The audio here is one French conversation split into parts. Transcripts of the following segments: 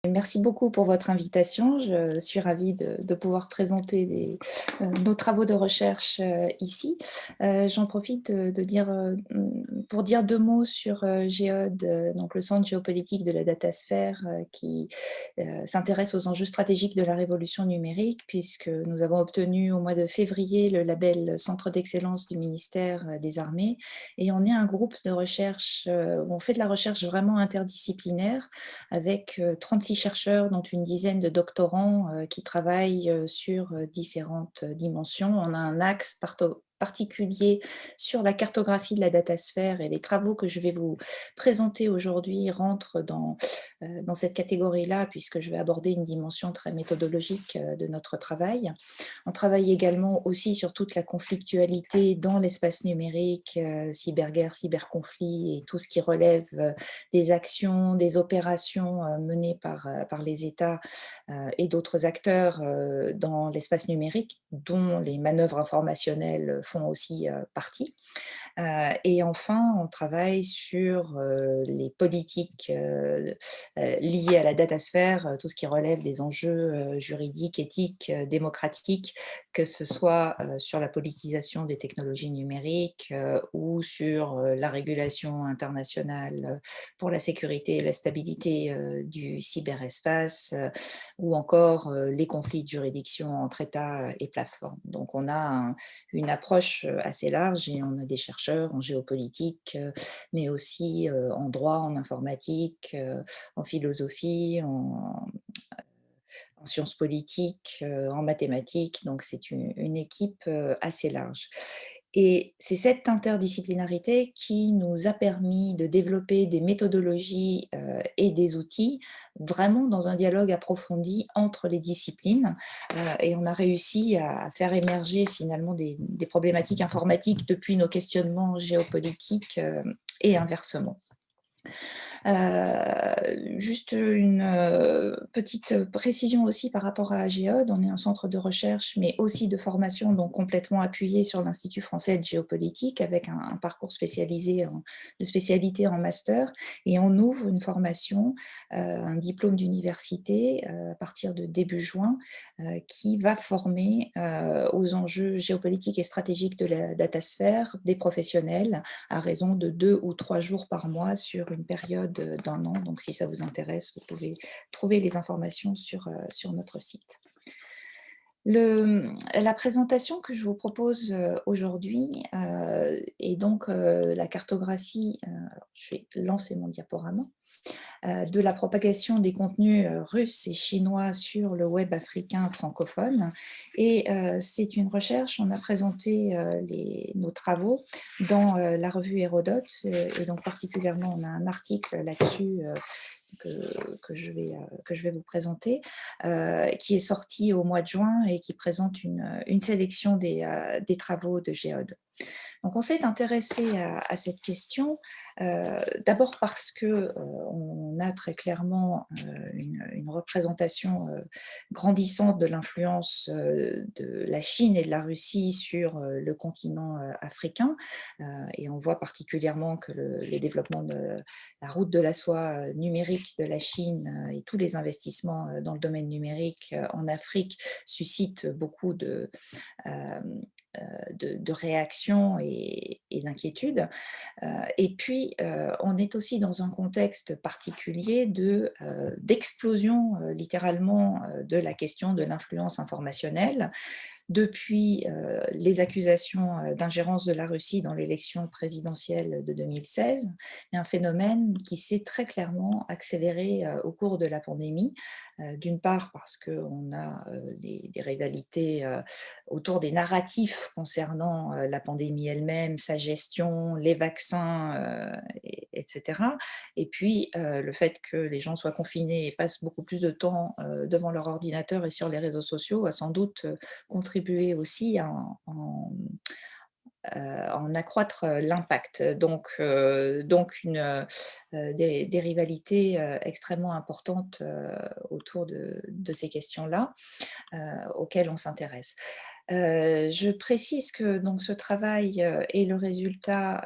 Merci beaucoup pour votre invitation. Je suis ravie de pouvoir présenter nos travaux de recherche ici. J'en profite de dire, pour dire deux mots sur Géode, donc le Centre géopolitique de la datasphère qui s'intéresse aux enjeux stratégiques de la révolution numérique, puisque nous avons obtenu au mois de février le label Centre d'excellence du ministère des Armées. Et on est un groupe de recherche, où on fait de la recherche vraiment interdisciplinaire avec 36 chercheurs, dont une dizaine de doctorants qui travaillent sur différentes dimensions. On a un axe particulier sur la cartographie de la datasphère et les travaux que je vais vous présenter aujourd'hui rentrent dans cette catégorie-là puisque je vais aborder une dimension très méthodologique de notre travail. On travaille également aussi sur toute la conflictualité dans l'espace numérique, cyberguerre, cyberconflit et tout ce qui relève des actions, des opérations menées par les États et d'autres acteurs dans l'espace numérique, dont les manœuvres informationnelles font aussi partie. Et enfin, on travaille sur les politiques liées à la datasphère, tout ce qui relève des enjeux juridiques, éthiques, démocratiques, que ce soit sur la politisation des technologies numériques ou sur la régulation internationale pour la sécurité et la stabilité du cyberespace ou encore les conflits de juridiction entre États et plateformes. Donc on a une approche assez large et on a des chercheurs en géopolitique, mais aussi en droit, en informatique, en philosophie, en sciences politiques, en mathématiques. Donc c'est une équipe assez large. Et c'est cette interdisciplinarité qui nous a permis de développer des méthodologies et des outils vraiment dans un dialogue approfondi entre les disciplines. Et on a réussi à faire émerger finalement des problématiques informatiques depuis nos questionnements géopolitiques et inversement. Juste une petite précision aussi par rapport à Géode. On est un centre de recherche, mais aussi de formation, donc complètement appuyé sur l'Institut français de géopolitique, avec un parcours spécialisé de spécialité en master. Et on ouvre une formation, un diplôme d'université à partir de début juin, qui va former aux enjeux géopolitiques et stratégiques de la datasphère des professionnels à raison de 2 ou 3 jours par mois sur une période d'1 an. Donc si ça vous intéresse, vous pouvez trouver les informations sur notre site. La présentation que je vous propose aujourd'hui est donc la cartographie, je vais lancer mon diaporama, de la propagation des contenus russes et chinois sur le web africain francophone. Et c'est une recherche, on a présenté nos travaux dans la revue Hérodote, et donc particulièrement on a un article là-dessus que je vais vous présenter, qui est sorti au mois de juin et qui présente une sélection des travaux de Géode. Donc on s'est intéressé à cette question, d'abord parce que on a très clairement une représentation grandissante de l'influence de la Chine et de la Russie sur le continent africain, et on voit particulièrement que le développement de la route de la soie numérique de la Chine et tous les investissements dans le domaine numérique en Afrique suscitent beaucoup euh, de réactions et d'inquiétudes. Et puis, on est aussi dans un contexte particulier d'explosion littéralement de la question de l'influence informationnelle depuis les accusations d'ingérence de la Russie dans l'élection présidentielle de 2016, mais un phénomène qui s'est très clairement accéléré au cours de la pandémie. D'une part parce qu'on a des rivalités autour des narratifs concernant la pandémie elle-même, sa gestion, les vaccins, etc. Et puis le fait que les gens soient confinés et passent beaucoup plus de temps devant leur ordinateur et sur les réseaux sociaux a sans doute contribuer aussi en accroître l'impact. Donc des rivalités extrêmement importantes autour de ces questions-là auxquelles on s'intéresse. Je précise que donc ce travail, est le résultat,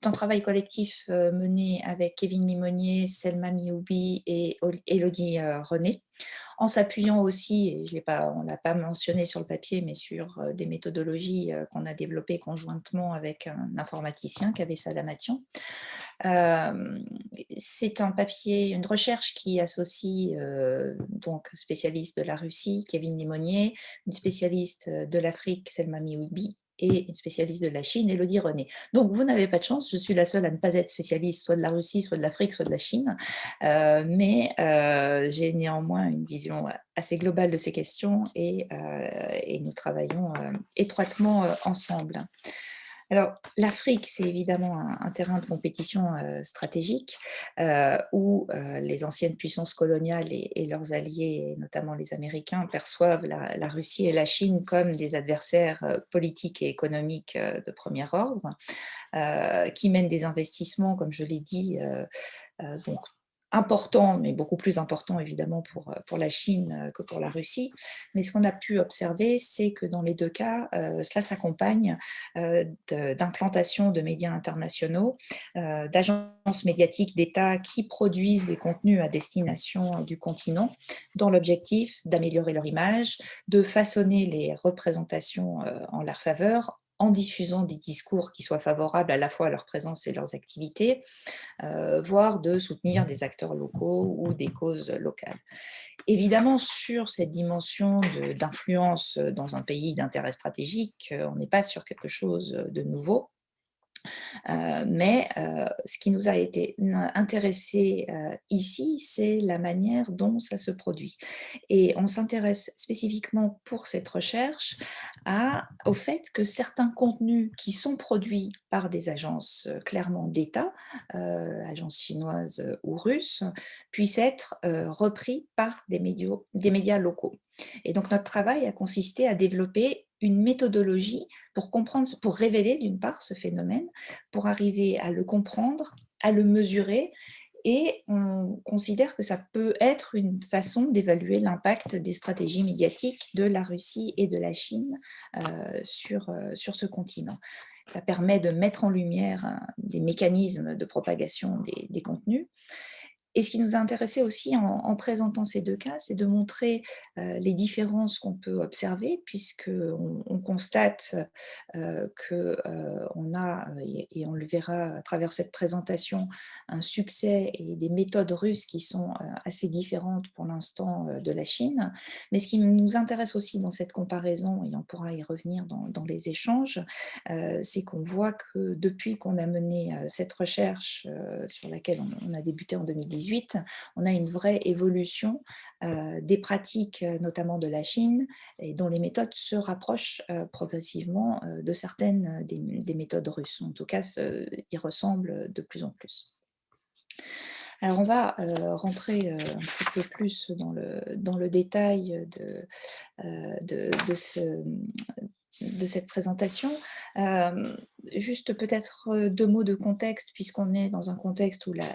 d'un travail collectif, mené avec Kevin Limonier, Selma Mioubi et Élodie, René, en s'appuyant aussi, et je l'ai pas on ne l'a pas mentionné sur le papier, mais sur, des méthodologies, qu'on a développées conjointement avec un informaticien, Kaveh Salamatian. Hem, c'est un papier, une recherche qui associe, donc spécialiste de la Russie, Kevin Limonier, une spécialiste, de l'Afrique, Selma Mioubi, et une spécialiste de la Chine, Élodie René. Donc vous n'avez pas de chance, je suis la seule à ne pas être spécialiste soit de la Russie, soit de l'Afrique, soit de la Chine, mais j'ai néanmoins une vision, assez globale de ces questions et nous travaillons, étroitement, ensemble. Alors, l'Afrique, c'est évidemment un terrain de compétition, stratégique, où, les anciennes puissances coloniales et leurs alliés, et notamment les Américains, perçoivent la Russie et la Chine comme des adversaires, politiques et économiques, de premier ordre, qui mènent des investissements, comme je l'ai dit, donc important, mais beaucoup plus important évidemment pour la Chine, que pour la Russie. Mais ce qu'on a pu observer, c'est que dans les 2 cas, cela s'accompagne, d'implantation de médias internationaux, d'agences médiatiques d'État qui produisent des contenus à destination, du continent, dans l'objectif d'améliorer leur image, de façonner les représentations, en leur faveur, en diffusant des discours qui soient favorables à la fois à leur présence et leurs activités, voire de soutenir des acteurs locaux ou des causes locales. Évidemment, sur cette dimension d'influence dans un pays d'intérêt stratégique, on n'est pas sur quelque chose de nouveau. Mais ce qui nous a été intéressé ici, c'est la manière dont ça se produit. Et on s'intéresse spécifiquement pour cette recherche au fait que certains contenus qui sont produits par des agences clairement d'État, agences chinoises ou russes, puissent être repris par des médias locaux. Et donc notre travail a consisté à développer une méthodologie pour comprendre, pour révéler d'une part ce phénomène, pour arriver à le comprendre, à le mesurer, et on considère que ça peut être une façon d'évaluer l'impact des stratégies médiatiques de la Russie et de la Chine sur ce continent. Ça permet de mettre en lumière des mécanismes de propagation des contenus. Et ce qui nous a intéressé aussi en présentant ces 2 cas, c'est de montrer, les différences qu'on peut observer, puisqu'on constate, qu'on a, et on le verra à travers cette présentation, un succès et des méthodes russes qui sont, assez différentes pour l'instant, de la Chine. Mais ce qui nous intéresse aussi dans cette comparaison, et on pourra y revenir dans les échanges, c'est qu'on voit que depuis qu'on a mené, cette recherche, sur laquelle on a débuté en 2018, on a une vraie évolution, des pratiques, notamment de la Chine, et dont les méthodes se rapprochent, progressivement, de certaines, des méthodes russes. En tout cas, y ressemblent de plus en plus. Alors on va, rentrer, un petit peu plus dans le détail de cette présentation. Juste peut-être, 2 mots de contexte, puisqu'on est dans un contexte où la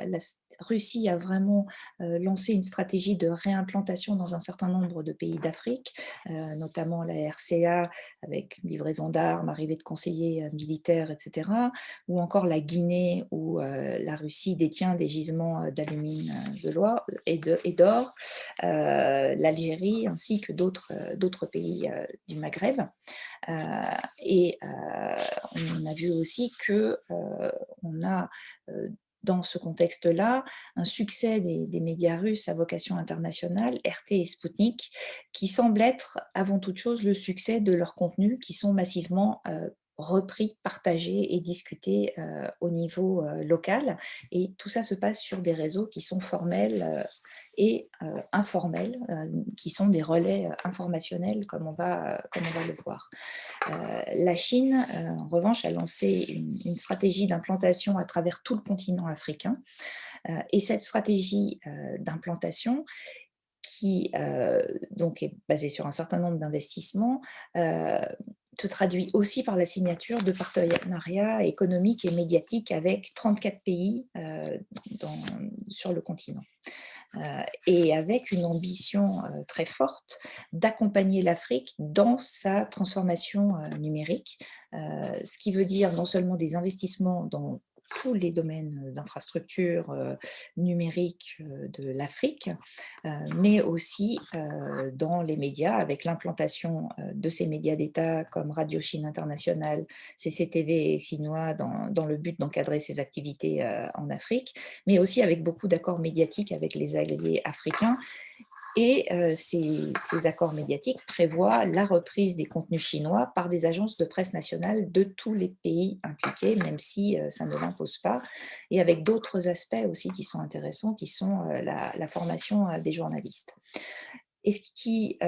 Russie a vraiment, lancé une stratégie de réimplantation dans un certain nombre de pays d'Afrique, notamment la RCA avec une livraison d'armes, arrivée de conseillers, militaires, et cetera, ou encore la Guinée où, la Russie détient des gisements, d'alumine, de l'or et d'or, l'Algérie ainsi que d'autres pays, du Maghreb. On a vu aussi que, on a, dans ce contexte-là, un succès des médias russes à vocation internationale, RT et Sputnik, qui semble être avant toute chose le succès de leurs contenus qui sont massivement, repris, partagés et discutés, au niveau, local, et tout ça se passe sur des réseaux qui sont formels, et informels, qui sont des relais, informationnels comme on va le voir. La Chine, en revanche, a lancé une stratégie d'implantation à travers tout le continent africain, et cette stratégie, d'implantation qui, donc est basée sur un certain nombre d'investissements, se traduit aussi par la signature de partenariats économiques et médiatiques avec 34 pays, sur le continent. et avec une ambition très forte d'accompagner l'Afrique dans sa transformation numérique, ce qui veut dire non seulement des investissements dans tous les domaines d'infrastructures numériques de l'Afrique, mais aussi dans les médias, avec l'implantation de ces médias d'État comme Radio Chine Internationale, CCTV et Xinhua, dans le but d'encadrer ces activités en Afrique, mais aussi avec beaucoup d'accords médiatiques avec les alliés africains. Et ces accords médiatiques prévoient la reprise des contenus chinois par des agences de presse nationales de tous les pays impliqués, même si ça ne l'impose pas, et avec d'autres aspects aussi qui sont intéressants, qui sont la formation des journalistes. Et ce qui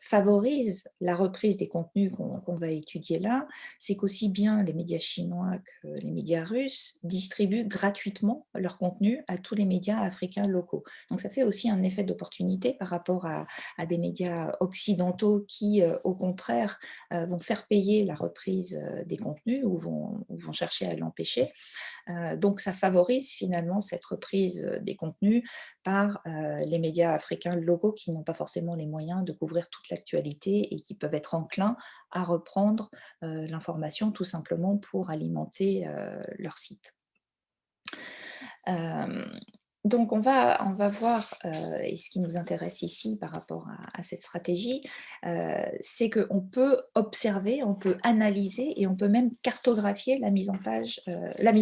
favorise la reprise des contenus qu'on va étudier là, c'est qu'aussi bien les médias chinois que les médias russes distribuent gratuitement leurs contenus à tous les médias africains locaux. Donc ça fait aussi un effet d'opportunité par rapport à des médias occidentaux qui, au contraire, vont faire payer la reprise des contenus ou vont chercher à l'empêcher. Donc ça favorise finalement cette reprise des contenus par les médias africains locaux qui n'ont pas forcément les moyens de couvrir toute l'actualité et qui peuvent être enclins à reprendre l'information tout simplement pour alimenter leur site. Donc on va voir, et ce qui nous intéresse ici par rapport à cette stratégie, c'est qu'on peut observer, on peut analyser et on peut même cartographier la mise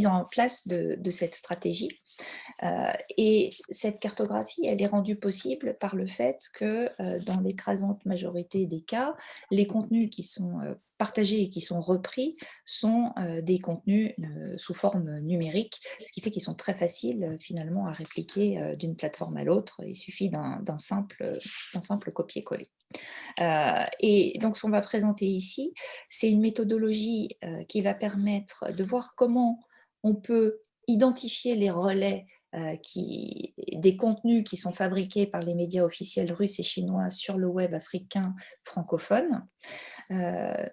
en place de cette stratégie. Et cette cartographie, elle est rendue possible par le fait que dans l'écrasante majorité des cas, les contenus qui sont partagés et qui sont repris sont des contenus sous forme numérique, ce qui fait qu'ils sont très faciles finalement à répliquer d'une plateforme à l'autre. Il suffit d'un simple copier-coller. Et donc ce qu'on va présenter ici, c'est une méthodologie qui va permettre de voir comment on peut identifier les relais des contenus qui sont fabriqués par les médias officiels russes et chinois sur le web africain francophone.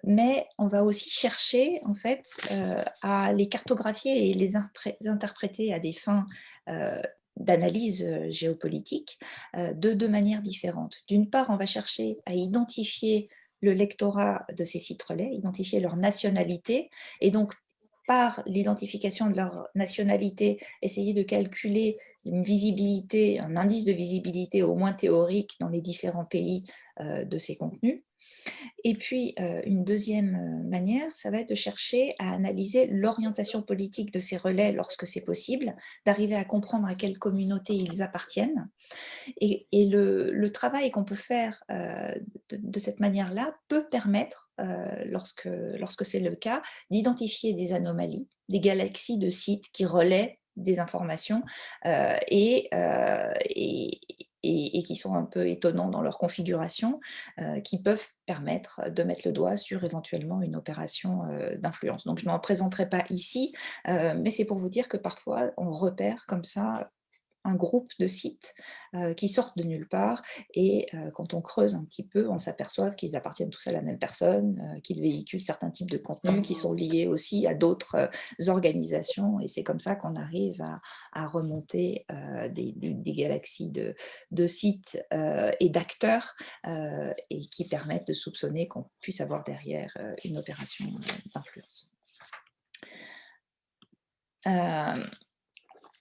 Mais on va aussi chercher en fait à les cartographier et les interpréter à des fins d'analyse géopolitique de deux manières différentes. D'une part, on va chercher à identifier le lectorat de ces sites relais, identifier leur nationalité, et donc par l'identification de leur nationalité, essayer de calculer une visibilité, un indice de visibilité au moins théorique dans les différents pays de ces contenus. Et puis, une deuxième manière, ça va être de chercher à analyser l'orientation politique de ces relais lorsque c'est possible, d'arriver à comprendre à quelle communauté ils appartiennent. Et le travail qu'on peut faire de cette manière-là peut permettre, lorsque c'est le cas, d'identifier des anomalies, des galaxies de sites qui relaient des informations et qui sont un peu étonnants dans leur configuration, qui peuvent permettre de mettre le doigt sur éventuellement une opération d'influence. Donc je n'en présenterai pas ici, mais c'est pour vous dire que parfois on repère comme ça un groupe de sites qui sortent de nulle part et quand on creuse un petit peu, on s'aperçoit qu'ils appartiennent tous à la même personne, qu'ils véhiculent certains types de contenus qui sont liés aussi à d'autres organisations et c'est comme ça qu'on arrive à remonter des galaxies de sites et d'acteurs et qui permettent de soupçonner qu'on puisse avoir derrière une opération d'influence.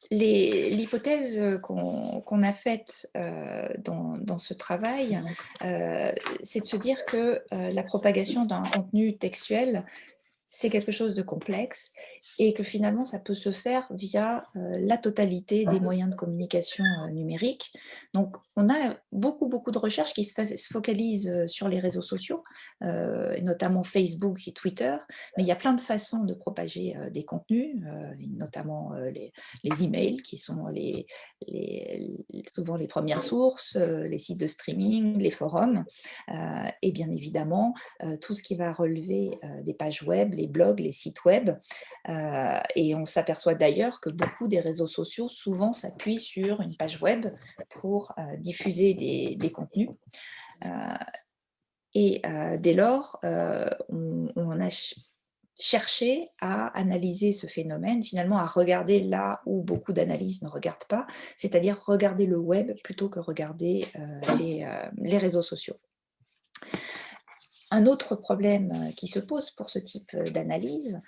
L'hypothèse qu'on a faite dans ce travail, c'est de se dire que la propagation d'un contenu textuel, c'est quelque chose de complexe et que finalement, ça peut se faire via la totalité des moyens de communication numériques. Donc, on a beaucoup, beaucoup de recherches qui se focalisent sur les réseaux sociaux, et notamment Facebook et Twitter, mais il y a plein de façons de propager des contenus, notamment les emails qui sont souvent les premières sources, les sites de streaming, les forums, et bien évidemment, tout ce qui va relever des pages web, les blogs, les sites web. Et on s'aperçoit d'ailleurs que beaucoup des réseaux sociaux souvent s'appuient sur une page web pour diffuser des contenus. Et dès lors, on a chercher à analyser ce phénomène, finalement à regarder là où beaucoup d'analyses ne regardent pas, c'est-à-dire regarder le web plutôt que regarder les réseaux sociaux. Un autre problème qui se pose pour ce type d'analyse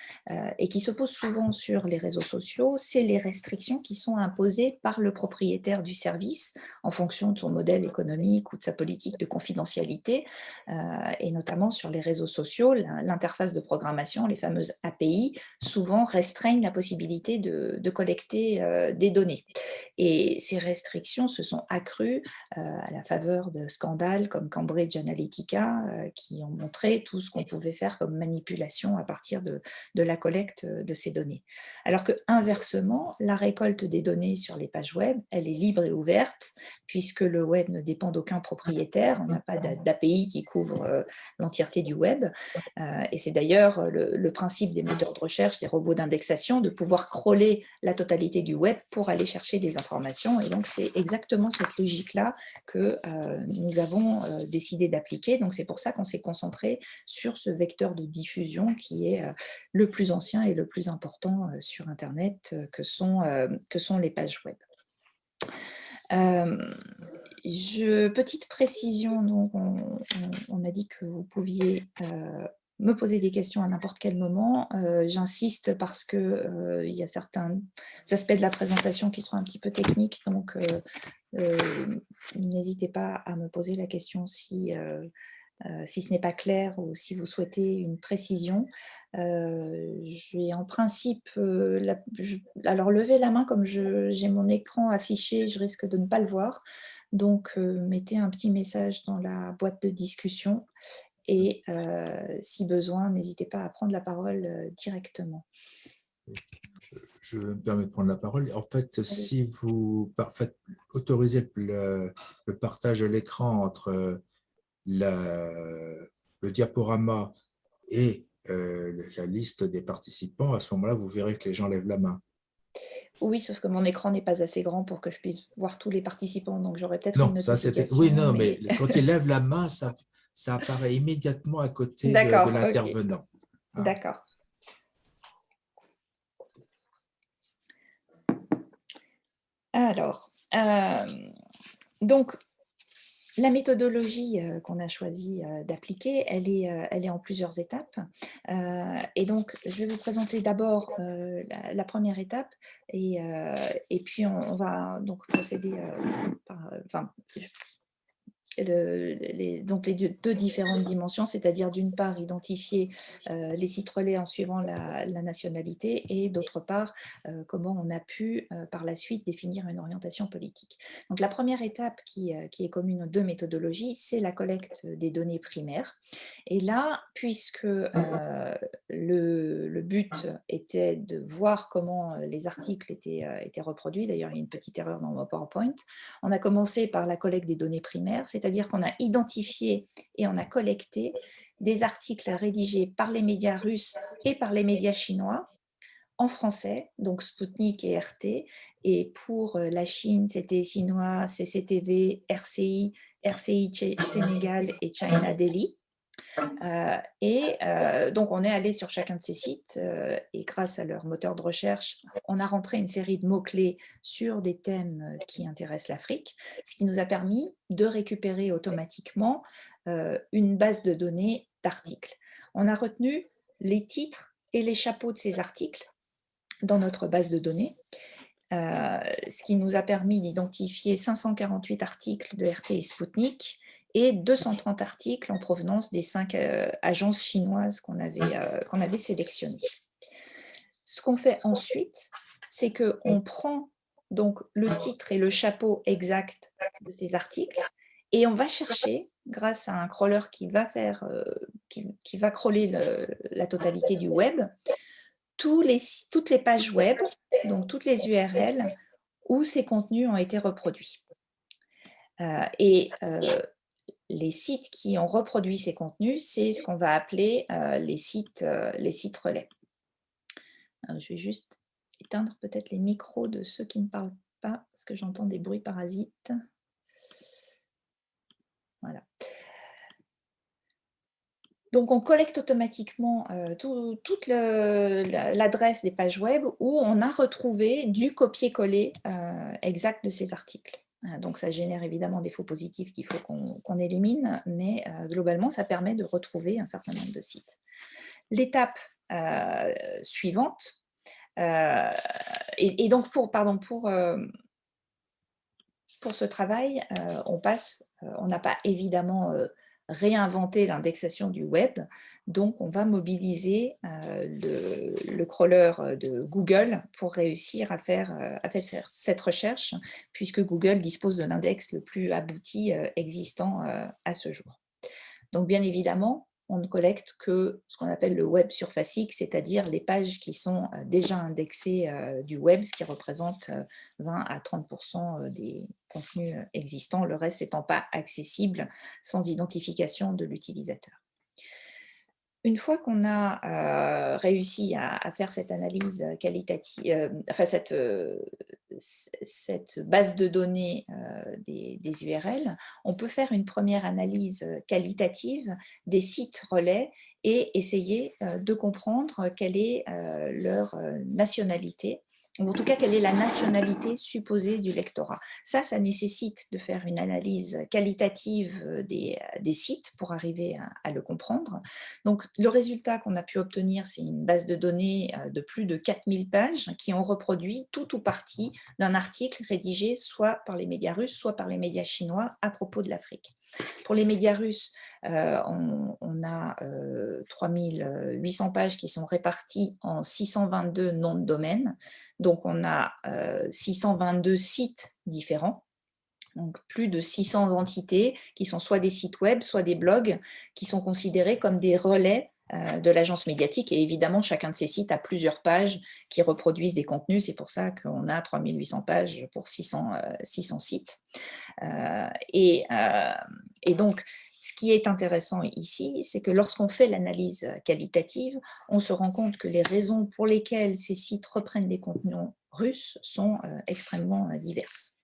et qui se pose souvent sur les réseaux sociaux, c'est les restrictions qui sont imposées par le propriétaire du service en fonction de son modèle économique ou de sa politique de confidentialité, et notamment sur les réseaux sociaux, l'interface de programmation, les fameuses API, souvent restreignent la possibilité de collecter des données. Et ces restrictions se sont accrues à la faveur de scandales comme Cambridge Analytica qui ont montré tout ce qu'on pouvait faire comme manipulation à partir de la collecte de ces données. Alors que inversement, la récolte des données sur les pages web, elle est libre et ouverte puisque le web ne dépend d'aucun propriétaire, on n'a pas d'API qui couvre l'entièreté du web. Et c'est d'ailleurs le principe des moteurs de recherche, des robots d'indexation, de pouvoir crawler la totalité du web pour aller chercher des informations. Et donc, c'est exactement cette logique-là que nous avons décidé d'appliquer. Donc, c'est pour ça qu'on s'est concentré sur ce vecteur de diffusion qui est le plus ancien et le plus important sur Internet, que sont les pages web. Petite précision, donc on a dit que vous pouviez me poser des questions à n'importe quel moment. J'insiste parce que il y a certains aspects de la présentation qui seront un petit peu techniques, donc n'hésitez pas à me poser la question si ce n'est pas clair ou si vous souhaitez une précision. Je vais en principe, alors lever la main comme j'ai mon écran affiché, je risque de ne pas le voir. Donc mettez un petit message dans la boîte de discussion et si besoin, n'hésitez pas à prendre la parole directement. Je me permets de prendre la parole. En fait, si vous autorisez le partage de l'écran entre le diaporama et la liste des participants, à ce moment-là, vous verrez que les gens lèvent la main. Oui, sauf que mon écran n'est pas assez grand pour que je puisse voir tous les participants, donc j'aurais peut-être une Non, ça notification. c'était. Oui, non, mais quand ils lèvent la main, ça apparaît immédiatement à côté de l'intervenant. Okay. Ah. D'accord. Alors, donc, la méthodologie qu'on a choisi d'appliquer, elle est en plusieurs étapes. Et donc, je vais vous présenter d'abord la première étape et puis on va donc procéder donc les deux différentes dimensions, c'est-à-dire d'une part identifier les sites relais en suivant la nationalité et d'autre part comment on a pu par la suite définir une orientation politique. Donc la première étape qui est commune aux deux méthodologies, c'est la collecte des données primaires. Et là, puisque le but était de voir comment les articles étaient reproduits, d'ailleurs il y a une petite erreur dans mon PowerPoint, on a commencé par la collecte des données primaires, c'est-à-dire qu'on a identifié et on a collecté des articles rédigés par les médias russes et par les médias chinois en français, donc Sputnik et RT, et pour la Chine, c'était chinois, CCTV, RCI, RCI Sénégal et China Daily. Donc, on est allé sur chacun de ces sites et grâce à leur moteur de recherche, on a rentré une série de mots-clés sur des thèmes qui intéressent l'Afrique, ce qui nous a permis de récupérer automatiquement une base de données d'articles. On a retenu les titres et les chapeaux de ces articles dans notre base de données, ce qui nous a permis d'identifier 548 articles de RT et Sputnik et 230 articles en provenance des 5 agences chinoises qu'on avait sélectionnées. Ce qu'on fait ensuite, c'est qu'on prend donc le titre et le chapeau exact de ces articles et on va chercher, grâce à un crawler qui va crawler la totalité du web, toutes les pages web, donc toutes les URL où ces contenus ont été reproduits. Les sites qui ont reproduit ces contenus, c'est ce qu'on va appeler les sites relais. Alors, je vais juste éteindre peut-être les micros de ceux qui ne parlent pas, parce que j'entends des bruits parasites. Voilà. Donc, on collecte automatiquement toute l'adresse des pages web où on a retrouvé du copier-coller exact de ces articles. Donc, ça génère évidemment des faux positifs qu'il faut qu'on élimine, mais globalement, ça permet de retrouver un certain nombre de sites. L'étape suivante, et donc pour ce travail, on n'a pas évidemment réinventé l'indexation du web, donc on va mobiliser le crawler de Google pour réussir à faire cette recherche, puisque Google dispose de l'index le plus abouti existant à ce jour. Donc, bien évidemment, on ne collecte que ce qu'on appelle le web surfacique, c'est-à-dire les pages qui sont déjà indexées du web, ce qui représente 20 à 30% des contenus existants, le reste n'étant pas accessible sans identification de l'utilisateur. Une fois qu'on a réussi à faire cette analyse qualitative, enfin cette base de données des URL, on peut faire une première analyse qualitative des sites relais et essayer de comprendre quelle est leur nationalité, ou en tout cas quelle est la nationalité supposée du lectorat. Ça nécessite de faire une analyse qualitative des sites pour arriver à le comprendre. Donc, le résultat qu'on a pu obtenir, c'est une base de données de plus de 4000 pages qui ont reproduit tout ou partie d'un article rédigé soit par les médias russes, soit par les médias chinois à propos de l'Afrique. Pour les médias russes, on a 3800 pages qui sont réparties en 622 noms de domaine. Donc, on a 622 sites différents. Donc, plus de 600 entités qui sont soit des sites web, soit des blogs, qui sont considérés comme des relais de l'agence médiatique. Et évidemment, chacun de ces sites a plusieurs pages qui reproduisent des contenus. C'est pour ça qu'on a 3800 pages pour 600 sites. Et donc, ce qui est intéressant ici, c'est que lorsqu'on fait l'analyse qualitative, on se rend compte que les raisons pour lesquelles ces sites reprennent des contenus russes sont extrêmement diverses.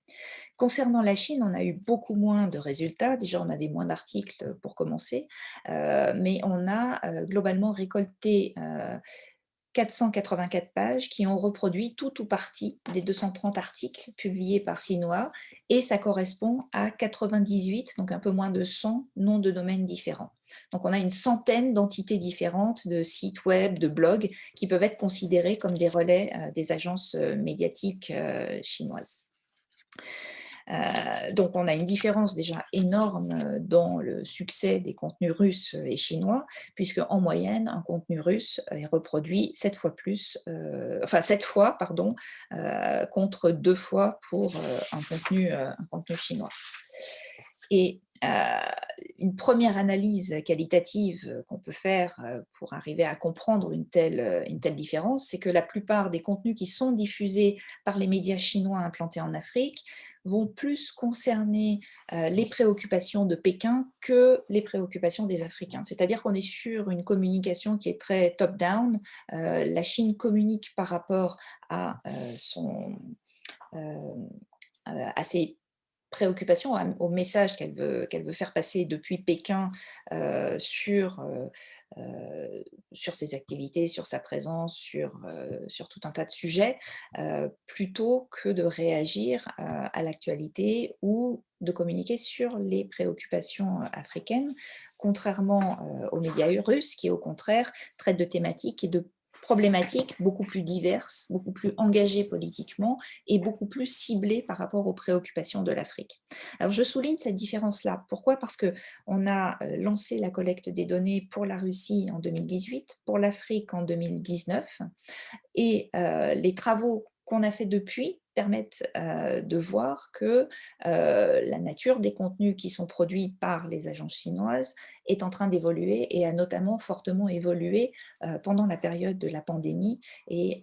Concernant la Chine, on a eu beaucoup moins de résultats. Déjà, on avait moins d'articles pour commencer, mais on a globalement récolté 484 pages qui ont reproduit tout ou partie des 230 articles publiés par Xinhua, et ça correspond à 98, donc un peu moins de 100 noms de domaines différents. Donc on a une centaine d'entités différentes de sites web, de blogs qui peuvent être considérés comme des relais des agences médiatiques chinoises. Donc, on a une différence déjà énorme dans le succès des contenus russes et chinois, puisque en moyenne, un contenu russe est reproduit 7 fois contre 2 fois pour un contenu chinois. Et une première analyse qualitative qu'on peut faire pour arriver à comprendre une telle différence, c'est que la plupart des contenus qui sont diffusés par les médias chinois implantés en Afrique vont plus concerner les préoccupations de Pékin que les préoccupations des Africains. C'est-à-dire qu'on est sur une communication qui est très top-down. La Chine communique par rapport à ses préoccupation au message qu'elle veut faire passer depuis Pékin sur ses activités, sur sa présence, sur tout un tas de sujets, plutôt que de réagir à l'actualité ou de communiquer sur les préoccupations africaines, contrairement aux médias russes qui, au contraire, traitent de thématiques et de problématiques beaucoup plus diverses, beaucoup plus engagées politiquement et beaucoup plus ciblées par rapport aux préoccupations de l'Afrique. Alors, je souligne cette différence-là. Pourquoi ? Parce qu'on a lancé la collecte des données pour la Russie en 2018, pour l'Afrique en 2019, et les travaux qu'on a fait depuis permettent de voir que la nature des contenus qui sont produits par les agences chinoises est en train d'évoluer et a notamment fortement évolué pendant la période de la pandémie et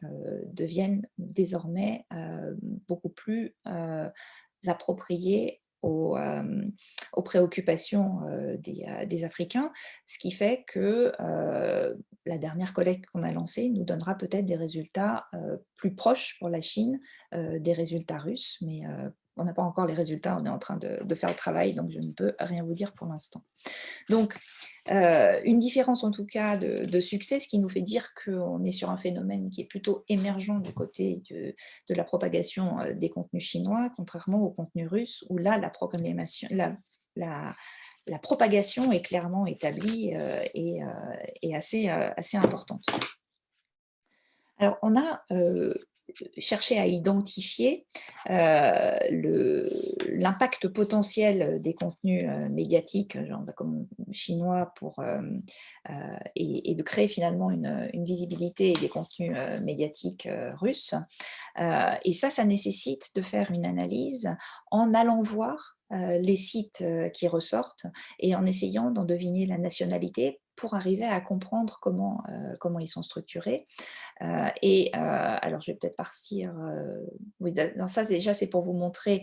deviennent désormais beaucoup plus appropriés aux préoccupations des Africains, ce qui fait que la dernière collecte qu'on a lancée nous donnera peut-être des résultats plus proches pour la Chine des résultats russes, mais on n'a pas encore les résultats, on est en train de faire le travail, donc je ne peux rien vous dire pour l'instant. Donc, une différence en tout cas de succès, ce qui nous fait dire qu'on est sur un phénomène qui est plutôt émergent du côté de la propagation des contenus chinois, contrairement aux contenus russes, où là, la, la propagation est clairement établie et assez importante. Alors, on a cherché à identifier l'impact potentiel des contenus médiatiques genre, comme chinois et de créer finalement une visibilité des contenus médiatiques russes. Et ça nécessite de faire une analyse en allant voir les sites qui ressortent et en essayant d'en deviner la nationalité pour arriver à comprendre comment ils sont structurés. Alors, je vais peut-être partir. Oui, dans ça, déjà, c'est pour vous montrer.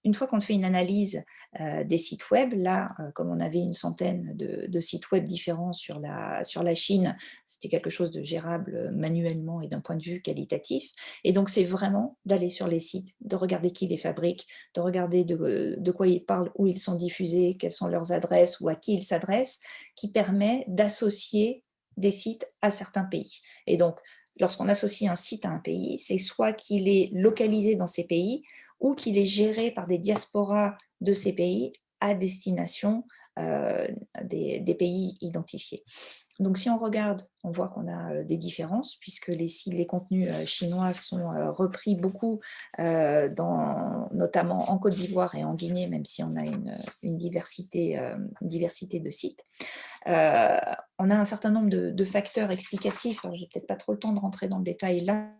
Une fois qu'on fait une analyse des sites web, là, comme on avait une centaine de sites web différents sur la Chine, c'était quelque chose de gérable manuellement et d'un point de vue qualitatif. Et donc, c'est vraiment d'aller sur les sites, de regarder qui les fabrique, de regarder de quoi ils parlent, où ils sont diffusés, quelles sont leurs adresses ou à qui ils s'adressent, qui permet d'associer des sites à certains pays. Et donc, lorsqu'on associe un site à un pays, c'est soit qu'il est localisé dans ces pays ou qu'il est géré par des diasporas de ces pays à destination des pays identifiés. Donc, si on regarde, on voit qu'on a des différences puisque les contenus chinois sont repris beaucoup, notamment en Côte d'Ivoire et en Guinée, même si on a une diversité de sites. On a un certain nombre de facteurs explicatifs, alors je n'ai peut-être pas trop le temps de rentrer dans le détail là,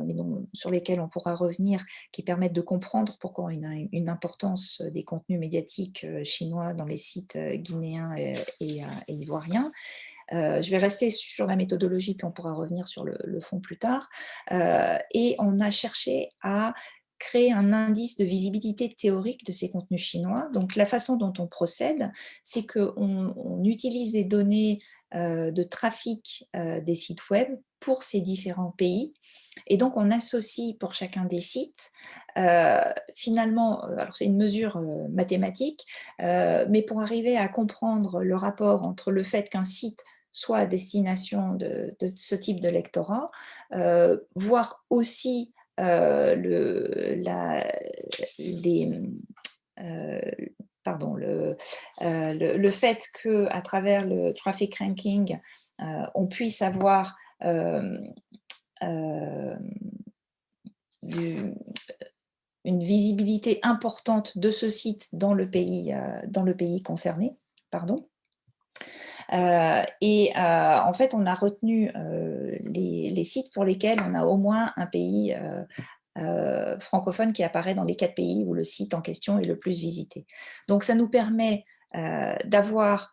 mais sur lesquels on pourra revenir, qui permettent de comprendre pourquoi il y a une importance des contenus médiatiques chinois dans les sites guinéens et ivoiriens. Je vais rester sur la méthodologie, puis on pourra revenir sur le fond plus tard. Et on a cherché à créer un indice de visibilité théorique de ces contenus chinois. Donc, la façon dont on procède, c'est qu'on utilise des données de trafic des sites web pour ces différents pays. Et donc, on associe pour chacun des sites, finalement, alors c'est une mesure mathématique, mais pour arriver à comprendre le rapport entre le fait qu'un site soit à destination de ce type de lectorat, voire aussi le fait qu'à travers le traffic ranking, on puisse avoir une visibilité importante de ce site dans le pays concerné. Pardon. En fait, on a retenu les sites pour lesquels on a au moins un pays francophone qui apparaît dans les 4 pays où le site en question est le plus visité. Donc, ça nous permet d'avoir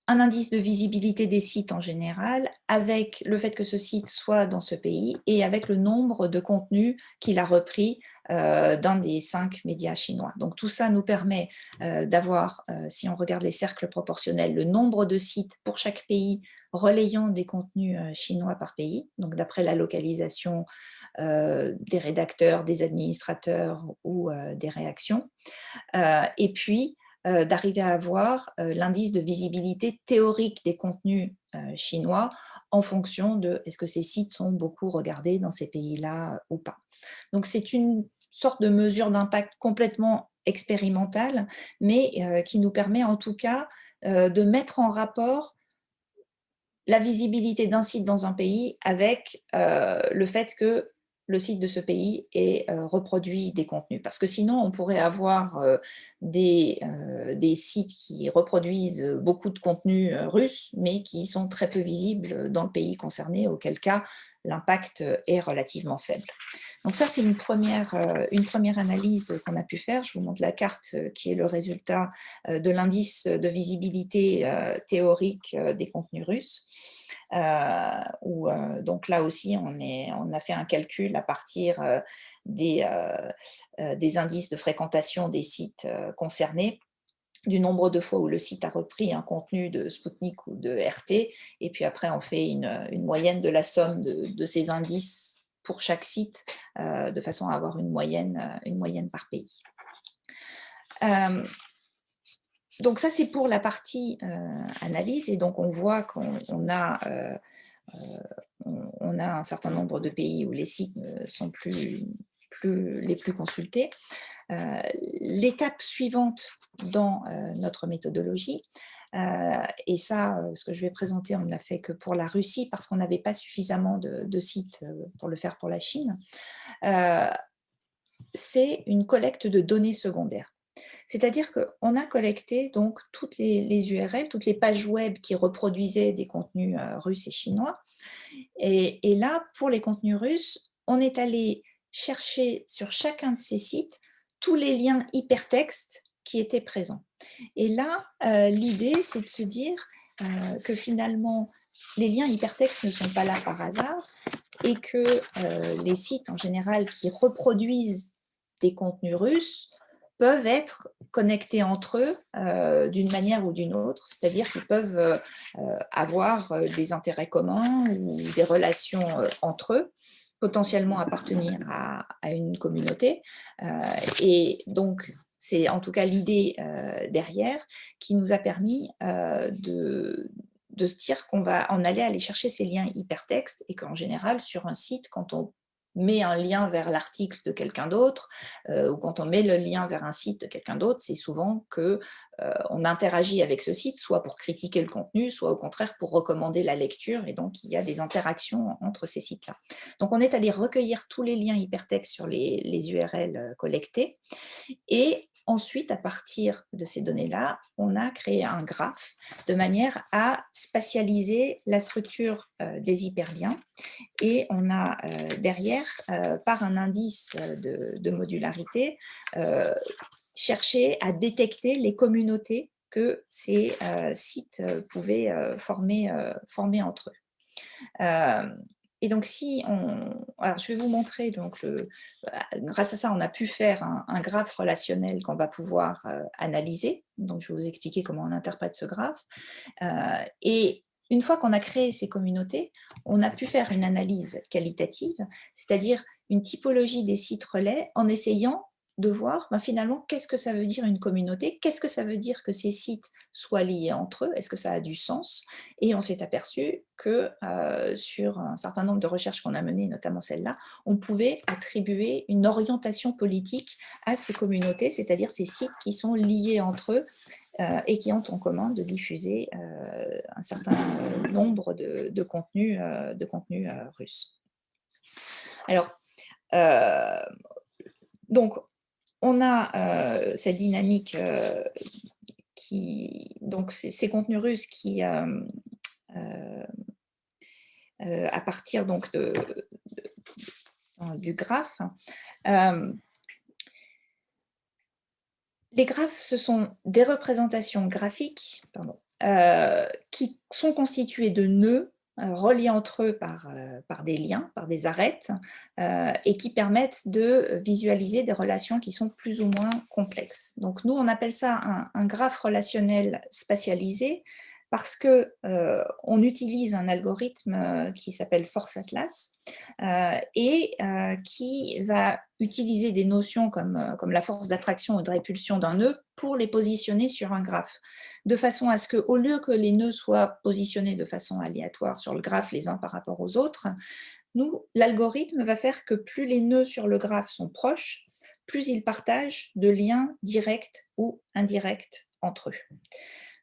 un indice de visibilité des sites en général, avec le fait que ce site soit dans ce pays et avec le nombre de contenus qu'il a repris d'un des 5 médias chinois. Donc tout ça nous permet d'avoir, si on regarde les cercles proportionnels, le nombre de sites pour chaque pays relayant des contenus chinois par pays, donc d'après la localisation des rédacteurs, des administrateurs ou des réactions. Et puis, d'arriver à avoir l'indice de visibilité théorique des contenus chinois en fonction de est-ce que ces sites sont beaucoup regardés dans ces pays-là ou pas. Donc, c'est une sorte de mesure d'impact complètement expérimentale, mais qui nous permet en tout cas de mettre en rapport la visibilité d'un site dans un pays avec le fait que le site de ce pays ait reproduit des contenus. Parce que sinon, on pourrait avoir des sites qui reproduisent beaucoup de contenus russes, mais qui sont très peu visibles dans le pays concerné, auquel cas l'impact est relativement faible. Donc ça, c'est une première analyse qu'on a pu faire. Je vous montre la carte qui est le résultat de l'indice de visibilité théorique des contenus russes. Donc là aussi, on a fait un calcul à partir des indices de fréquentation des sites concernés, du nombre de fois où le site a repris un contenu de Sputnik ou de RT, et puis après on fait une moyenne de la somme de ces indices pour chaque site, de façon à avoir une moyenne par pays. Donc ça, c'est pour la partie analyse, et donc on voit qu'on a, on a un certain nombre de pays où les sites ne sont plus les plus consultés. L'étape suivante dans notre méthodologie, et ça, ce que je vais présenter, on ne l'a fait que pour la Russie parce qu'on n'avait pas suffisamment de sites pour le faire pour la Chine, c'est une collecte de données secondaires. C'est-à-dire qu'on a collecté donc toutes les URL, toutes les pages web qui reproduisaient des contenus russes et chinois. Et là, pour les contenus russes, on est allé chercher sur chacun de ces sites tous les liens hypertextes qui étaient présents. Et là, l'idée, c'est de se dire que finalement, les liens hypertextes ne sont pas là par hasard et que les sites en général qui reproduisent des contenus russes peuvent être connectés entre eux d'une manière ou d'une autre, c'est-à-dire qu'ils peuvent avoir des intérêts communs ou des relations entre eux, potentiellement appartenir à une communauté. Et donc, c'est en tout cas l'idée derrière qui nous a permis de se dire qu'on va en aller chercher ces liens hypertextes et qu'en général, sur un site, quand on met un lien vers l'article de quelqu'un d'autre ou quand on met le lien vers un site de quelqu'un d'autre, c'est souvent qu'on interagit avec ce site, soit pour critiquer le contenu, soit au contraire pour recommander la lecture, et donc il y a des interactions entre ces sites-là. Donc on est allé recueillir tous les liens hypertextes sur les URL collectés, et ensuite, à partir de ces données-là, on a créé un graphe de manière à spatialiser la structure des hyperliens, et on a derrière, par un indice de modularité, cherché à détecter les communautés que ces sites pouvaient former entre eux. Et donc, alors, je vais vous montrer, donc, grâce à ça, on a pu faire un graphe relationnel qu'on va pouvoir analyser. Donc, je vais vous expliquer comment on interprète ce graphe. Et une fois qu'on a créé ces communautés, on a pu faire une analyse qualitative, c'est-à-dire une typologie des sites relais en essayant de voir finalement qu'est-ce que ça veut dire une communauté, qu'est-ce que ça veut dire que ces sites soient liés entre eux, est-ce que ça a du sens? Et on s'est aperçu que sur un certain nombre de recherches qu'on a menées, notamment celle-là, on pouvait attribuer une orientation politique à ces communautés, c'est-à-dire ces sites qui sont liés entre eux et qui ont en commun de diffuser un certain nombre de contenus russes. Alors, donc, on a cette dynamique donc ces contenus russes qui, à partir donc du graphe, les graphes, ce sont des représentations graphiques qui sont constituées de nœuds reliés entre eux par des liens, par des arêtes, et qui permettent de visualiser des relations qui sont plus ou moins complexes. Donc nous, on appelle ça un graphe relationnel spatialisé parce qu'on utilise un algorithme qui s'appelle Force Atlas et qui va utiliser des notions comme la force d'attraction ou de répulsion d'un nœud pour les positionner sur un graphe, de façon à ce qu'au lieu que les nœuds soient positionnés de façon aléatoire sur le graphe les uns par rapport aux autres, l'algorithme va faire que plus les nœuds sur le graphe sont proches, plus ils partagent de liens directs ou indirects entre eux.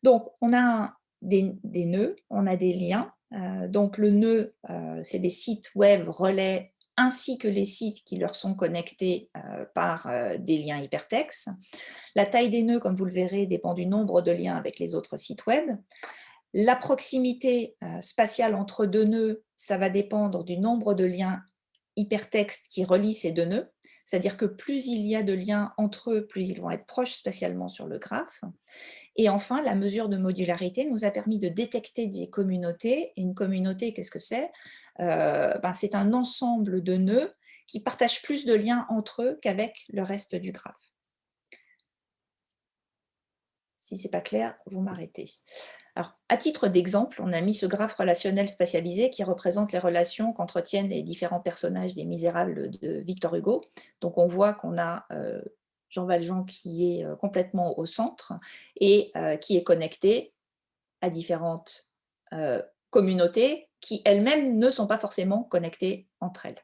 Donc, on a des nœuds, on a des liens. Donc, le nœud, c'est les sites web relais ainsi que les sites qui leur sont connectés par des liens hypertextes. La taille des nœuds, comme vous le verrez, dépend du nombre de liens avec les autres sites web. La proximité spatiale entre deux nœuds, ça va dépendre du nombre de liens hypertextes qui relient ces deux nœuds. C'est-à-dire que plus il y a de liens entre eux, plus ils vont être proches spatialement sur le graphe. Et enfin, la mesure de modularité nous a permis de détecter des communautés. Et une communauté, qu'est-ce que c'est? C'est un ensemble de nœuds qui partagent plus de liens entre eux qu'avec le reste du graphe. Si ce n'est pas clair, vous m'arrêtez. Alors, à titre d'exemple, on a mis ce graphe relationnel spatialisé qui représente les relations qu'entretiennent les différents personnages des Misérables de Victor Hugo. Donc, on voit qu'on a Jean Valjean qui est complètement au centre et qui est connecté à différentes communautés qui elles-mêmes ne sont pas forcément connectées entre elles.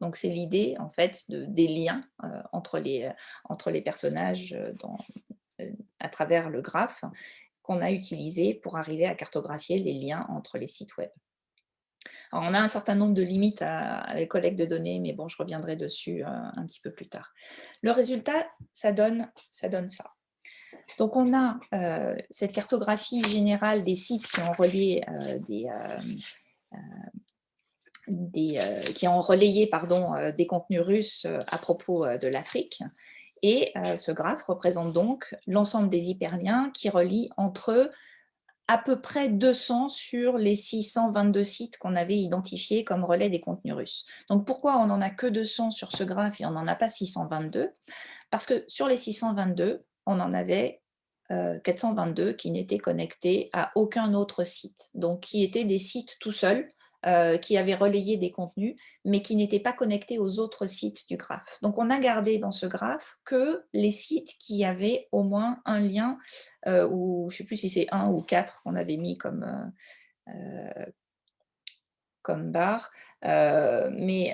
Donc c'est l'idée en fait des liens entre les personnages à travers le graphe qu'on a utilisé pour arriver à cartographier les liens entre les sites web. Alors, on a un certain nombre de limites à la collecte de données, mais bon, je reviendrai dessus un petit peu plus tard. Le résultat, ça donne ça. Donc, on a cette cartographie générale des sites qui ont relié qui ont relayé des contenus russes à propos de l'Afrique. Et ce graphe représente donc l'ensemble des hyperliens qui relient entre eux à peu près 200 sur les 622 sites qu'on avait identifiés comme relais des contenus russes. Donc pourquoi on n'en a que 200 sur ce graphe et on n'en a pas 622? Parce que sur les 622, on en avait 422 qui n'étaient connectés à aucun autre site, donc qui étaient des sites tout seuls, qui avaient relayé des contenus, mais qui n'étaient pas connectés aux autres sites du graphe. Donc on a gardé dans ce graphe que les sites qui avaient au moins un lien, ou je ne sais plus si c'est 1 ou 4 qu'on avait mis comme barre. Mais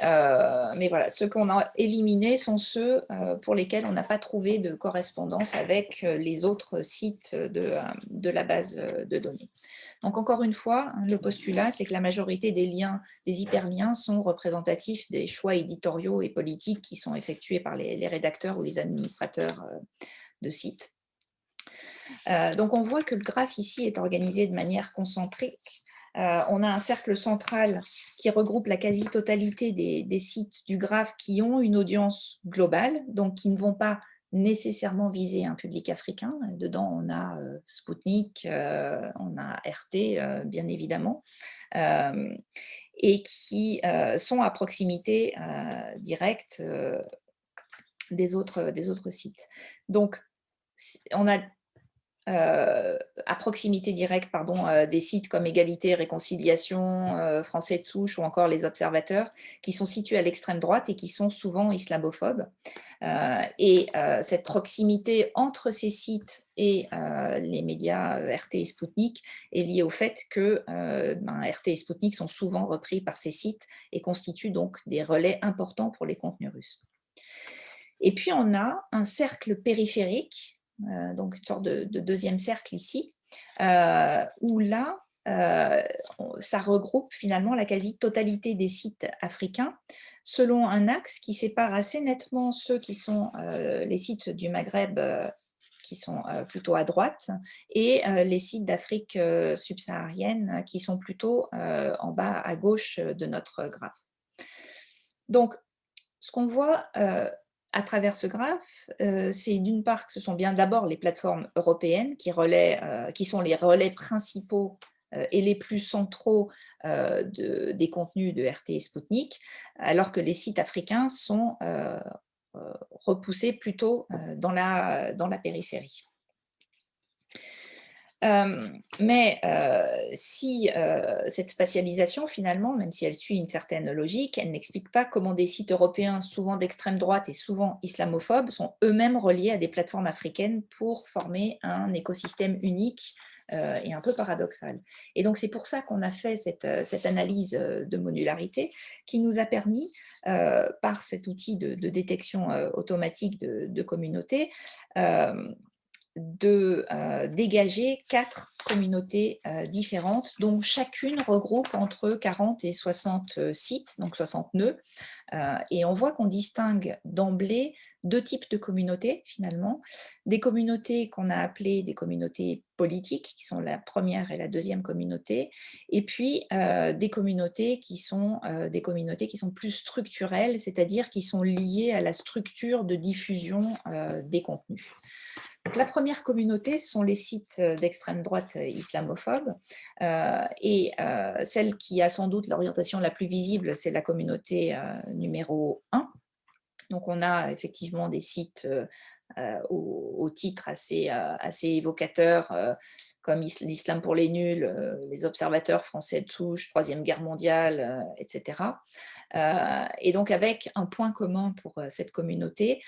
voilà, ceux qu'on a éliminés sont ceux pour lesquels on n'a pas trouvé de correspondance avec les autres sites de la base de données. Donc encore une fois, le postulat, c'est que la majorité des liens, des hyperliens, sont représentatifs des choix éditoriaux et politiques qui sont effectués par les rédacteurs ou les administrateurs de sites. Donc on voit que le graphe ici est organisé de manière concentrique. On a un cercle central qui regroupe la quasi-totalité des sites du graphe qui ont une audience globale, donc qui ne vont pas nécessairement viser un public africain. Dedans, on a Sputnik, on a RT, bien évidemment, et qui sont à proximité directe des autres sites. Donc, on a à proximité directe des sites comme Égalité, Réconciliation, Français de souche ou encore Les Observateurs, qui sont situés à l'extrême droite et qui sont souvent islamophobes. Cette proximité entre ces sites et les médias RT et Sputnik est liée au fait que RT et Sputnik sont souvent repris par ces sites et constituent donc des relais importants pour les contenus russes. Et puis on a un cercle périphérique, donc une sorte de deuxième cercle ici, où là, ça regroupe finalement la quasi-totalité des sites africains selon un axe qui sépare assez nettement ceux qui sont les sites du Maghreb qui sont plutôt à droite et les sites d'Afrique subsaharienne qui sont plutôt en bas à gauche de notre graphe. Donc, ce qu'on voit à travers ce graphe, c'est d'une part que ce sont bien d'abord les plateformes européennes qui sont les relais principaux et les plus centraux des contenus de RT et Sputnik, alors que les sites africains sont repoussés plutôt dans la périphérie. Si cette spatialisation, finalement, même si elle suit une certaine logique, elle n'explique pas comment des sites européens, souvent d'extrême droite et souvent islamophobes, sont eux-mêmes reliés à des plateformes africaines pour former un écosystème unique et un peu paradoxal. Et donc, c'est pour ça qu'on a fait cette analyse de modularité qui nous a permis, par cet outil de détection automatique de communautés, de dégager 4 communautés différentes, dont chacune regroupe entre 40 et 60 sites, donc 60 nœuds. Et on voit qu'on distingue d'emblée 2 types de communautés, finalement. Des communautés qu'on a appelées des communautés politiques, qui sont la première et la deuxième communauté, et puis des communautés qui sont plus structurelles, c'est-à-dire qui sont liées à la structure de diffusion des contenus. Donc, la première communauté, ce sont les sites d'extrême droite islamophobes, et celle qui a sans doute l'orientation la plus visible, c'est la communauté numéro 1. Donc on a effectivement des sites aux titres assez évocateurs, comme l'islam pour les nuls, les observateurs français de souche, Troisième Guerre mondiale, etc. Et donc avec un point commun pour cette communauté,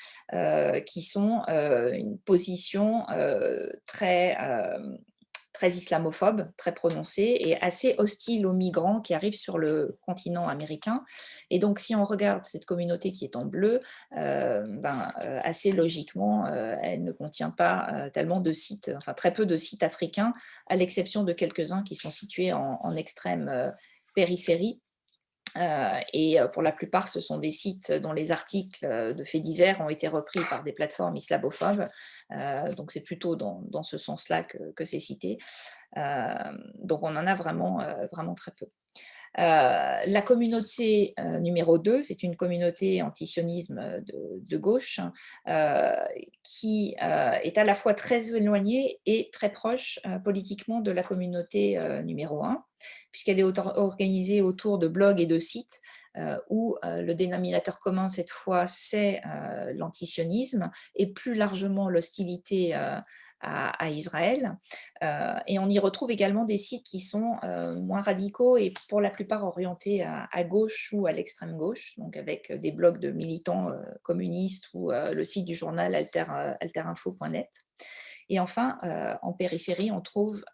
qui sont une position très islamophobe, très prononcée et assez hostile aux migrants qui arrivent sur le continent américain. Et donc, si on regarde cette communauté qui est en bleu, assez logiquement, elle ne contient pas tellement de sites, enfin très peu de sites africains, à l'exception de quelques-uns qui sont situés en extrême périphérie. Et pour la plupart, ce sont des sites dont les articles de faits divers ont été repris par des plateformes islamophobes. Donc, c'est plutôt dans ce sens-là que c'est cité. Donc, on en a vraiment très peu. La communauté numéro 2, c'est une communauté antisionisme de gauche qui est à la fois très éloignée et très proche politiquement de la communauté numéro 1, puisqu'elle est organisée autour de blogs et de sites où le dénominateur commun cette fois c'est l'antisionisme et plus largement l'hostilité à Israël. Et on y retrouve également des sites qui sont moins radicaux et pour la plupart orientés à gauche ou à l'extrême gauche, donc avec des blogs de militants communistes ou le site du journal alterinfo.net. Et enfin, en périphérie, on trouve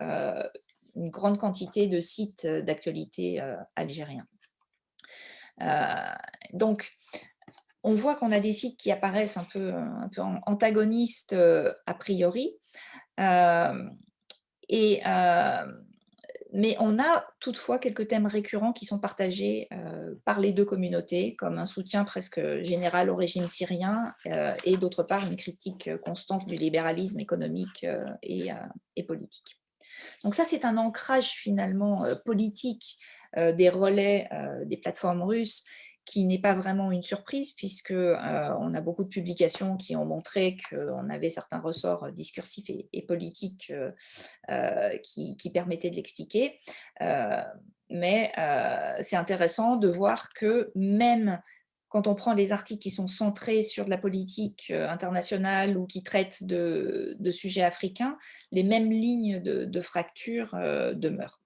une grande quantité de sites d'actualité algériens. Donc, on voit qu'on a des sites qui apparaissent un peu antagonistes a priori, mais on a toutefois quelques thèmes récurrents qui sont partagés par les deux communautés, comme un soutien presque général au régime syrien et d'autre part une critique constante du libéralisme économique et politique. Donc ça, c'est un ancrage finalement politique des relais des plateformes russes qui n'est pas vraiment une surprise puisque on a beaucoup de publications qui ont montré qu'on avait certains ressorts discursifs et politiques qui permettaient de l'expliquer. Mais c'est intéressant de voir que même quand on prend les articles qui sont centrés sur de la politique internationale ou qui traitent de sujets africains, les mêmes lignes de fracture demeurent.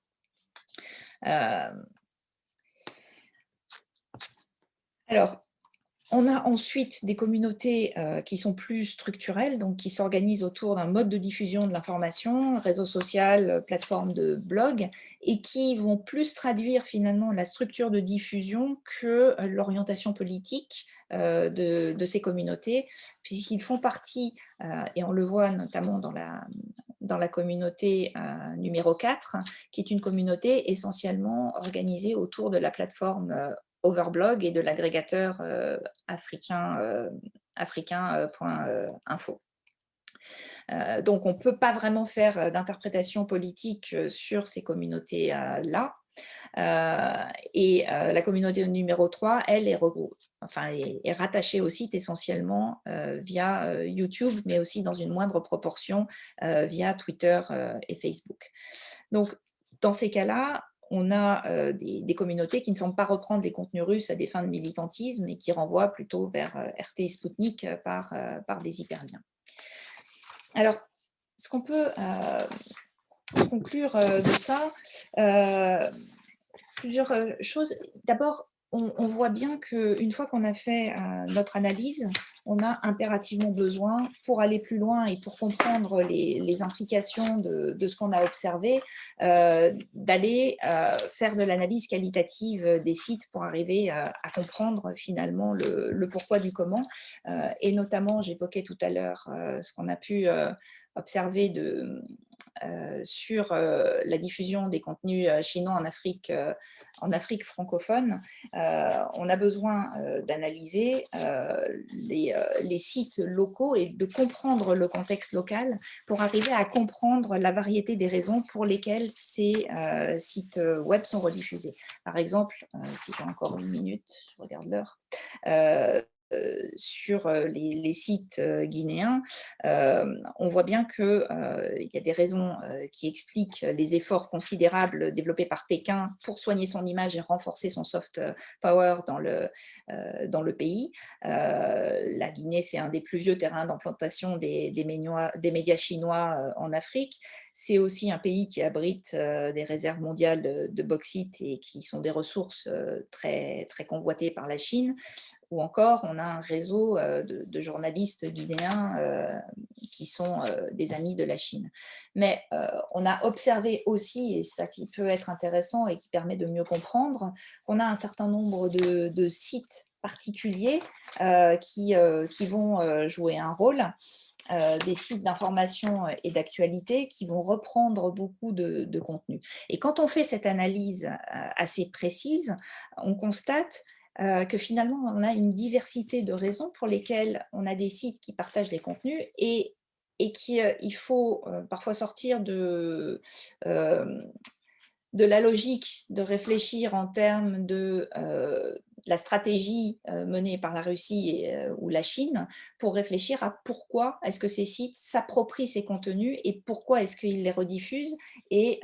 Alors, on a ensuite des communautés qui sont plus structurelles, donc qui s'organisent autour d'un mode de diffusion de l'information, réseau social, plateforme de blog, et qui vont plus traduire finalement la structure de diffusion que l'orientation politique de ces communautés, puisqu'ils font partie, et on le voit notamment dans la communauté numéro 4, qui est une communauté essentiellement organisée autour de la plateforme Overblog et de l'agrégateur africain.info. Donc, on ne peut pas vraiment faire d'interprétation politique sur ces communautés-là. Et la communauté numéro 3, elle, est rattachée au site essentiellement via YouTube, mais aussi dans une moindre proportion via Twitter et Facebook. Donc, dans ces cas-là, on a des communautés qui ne semblent pas reprendre les contenus russes à des fins de militantisme et qui renvoient plutôt vers RT et Sputnik par des hyperliens. Alors, ce qu'on peut conclure de ça, plusieurs choses. D'abord, on voit bien qu'une fois qu'on a fait notre analyse, on a impérativement besoin, pour aller plus loin et pour comprendre les implications de ce qu'on a observé, d'aller faire de l'analyse qualitative des sites pour arriver à comprendre finalement le pourquoi du comment. Et notamment, j'évoquais tout à l'heure ce qu'on a pu observer sur la diffusion des contenus chinois en Afrique francophone. On a besoin d'analyser les sites locaux et de comprendre le contexte local pour arriver à comprendre la variété des raisons pour lesquelles ces sites web sont rediffusés. Par exemple, si j'ai encore une minute, je regarde l'heure, sur les sites guinéens, on voit bien qu'il y a des raisons qui expliquent les efforts considérables développés par Pékin pour soigner son image et renforcer son soft power dans le pays. La Guinée, c'est un des plus vieux terrains d'implantation des médias chinois en Afrique. C'est aussi un pays qui abrite des réserves mondiales de bauxite et qui sont des ressources très, très convoitées par la Chine. Ou encore, on a un réseau de journalistes guinéens qui sont des amis de la Chine. Mais on a observé aussi, et c'est ça qui peut être intéressant et qui permet de mieux comprendre, qu'on a un certain nombre de sites particuliers qui vont jouer un rôle. Des sites d'information et d'actualité qui vont reprendre beaucoup de contenu. Et quand on fait cette analyse assez précise, on constate que finalement, on a une diversité de raisons pour lesquelles on a des sites qui partagent les contenus et qu'il faut parfois sortir de la logique de réfléchir en termes de la stratégie menée par la Russie ou la Chine pour réfléchir à pourquoi est-ce que ces sites s'approprient ces contenus et pourquoi est-ce qu'ils les rediffusent et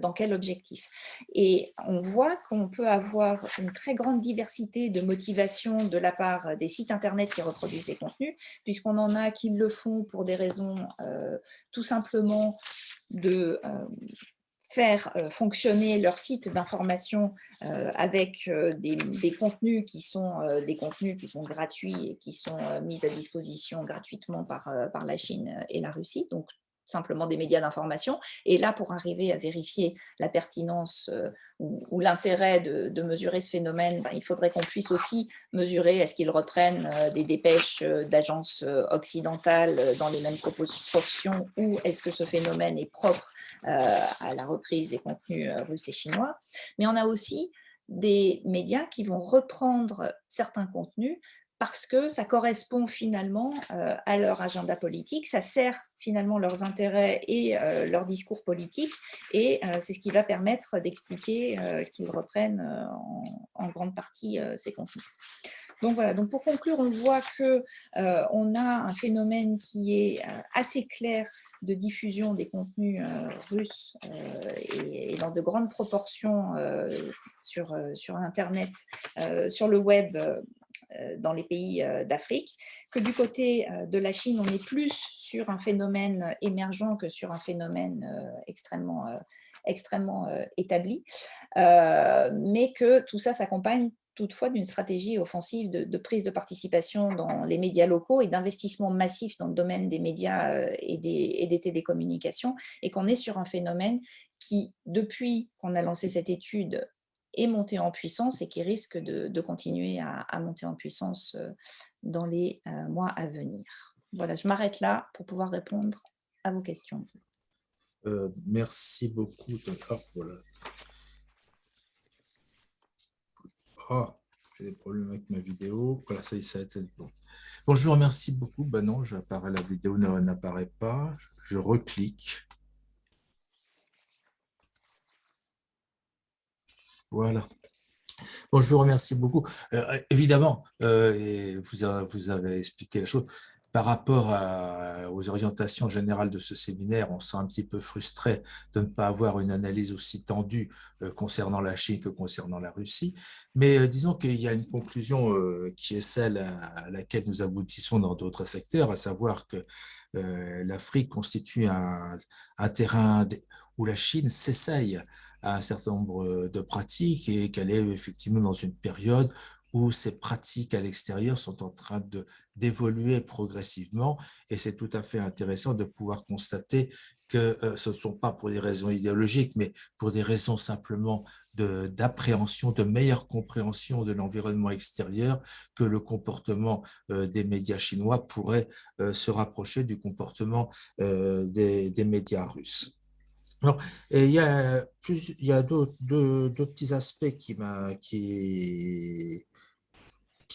dans quel objectif. Et on voit qu'on peut avoir une très grande diversité de motivations de la part des sites internet qui reproduisent les contenus, puisqu'on en a qui le font pour des raisons tout simplement de faire fonctionner leur site d'information avec des contenus qui sont gratuits et qui sont mis à disposition gratuitement par la Chine et la Russie, donc simplement des médias d'information. Et là, pour arriver à vérifier la pertinence ou l'intérêt de mesurer ce phénomène, il faudrait qu'on puisse aussi mesurer est-ce qu'ils reprennent des dépêches d'agences occidentales dans les mêmes proportions ou est-ce que ce phénomène est propre à la reprise des contenus russes et chinois. Mais on a aussi des médias qui vont reprendre certains contenus parce que ça correspond finalement à leur agenda politique, ça sert finalement leurs intérêts et leur discours politique, et c'est ce qui va permettre d'expliquer qu'ils reprennent en grande partie ces contenus. Donc voilà, donc pour conclure, on voit qu'on a un phénomène qui est assez clair de diffusion des contenus russes et dans de grandes proportions sur Internet, sur le web, dans les pays d'Afrique, que du côté de la Chine, on est plus sur un phénomène émergent que sur un phénomène extrêmement établi, mais que tout ça s'accompagne toutefois d'une stratégie offensive de prise de participation dans les médias locaux et d'investissement massif dans le domaine des médias et des télécommunications, et qu'on est sur un phénomène qui, depuis qu'on a lancé cette étude, est monté en puissance et qui risque de continuer à monter en puissance dans les mois à venir. Voilà, je m'arrête là pour pouvoir répondre à vos questions. Merci beaucoup. Oh, voilà. Oh, j'ai des problèmes avec ma vidéo. Voilà, ça y est, ça a été bon. Bon, je vous remercie beaucoup. Ben non, la vidéo n'apparaît pas. Je reclique. Voilà. Bon, je vous remercie beaucoup. Évidemment, vous avez expliqué la chose. Par rapport aux orientations générales de ce séminaire, on se sent un petit peu frustré de ne pas avoir une analyse aussi tendue concernant la Chine que concernant la Russie. Mais disons qu'il y a une conclusion qui est celle à laquelle nous aboutissons dans d'autres secteurs, à savoir que l'Afrique constitue un terrain où la Chine s'essaye à un certain nombre de pratiques et qu'elle est effectivement dans une période où ces pratiques à l'extérieur sont en train d'évoluer progressivement, et c'est tout à fait intéressant de pouvoir constater que ce ne sont pas pour des raisons idéologiques, mais pour des raisons simplement d'appréhension, de meilleure compréhension de l'environnement extérieur, que le comportement des médias chinois pourrait se rapprocher du comportement des médias russes. Alors, et il y a deux petits aspects qui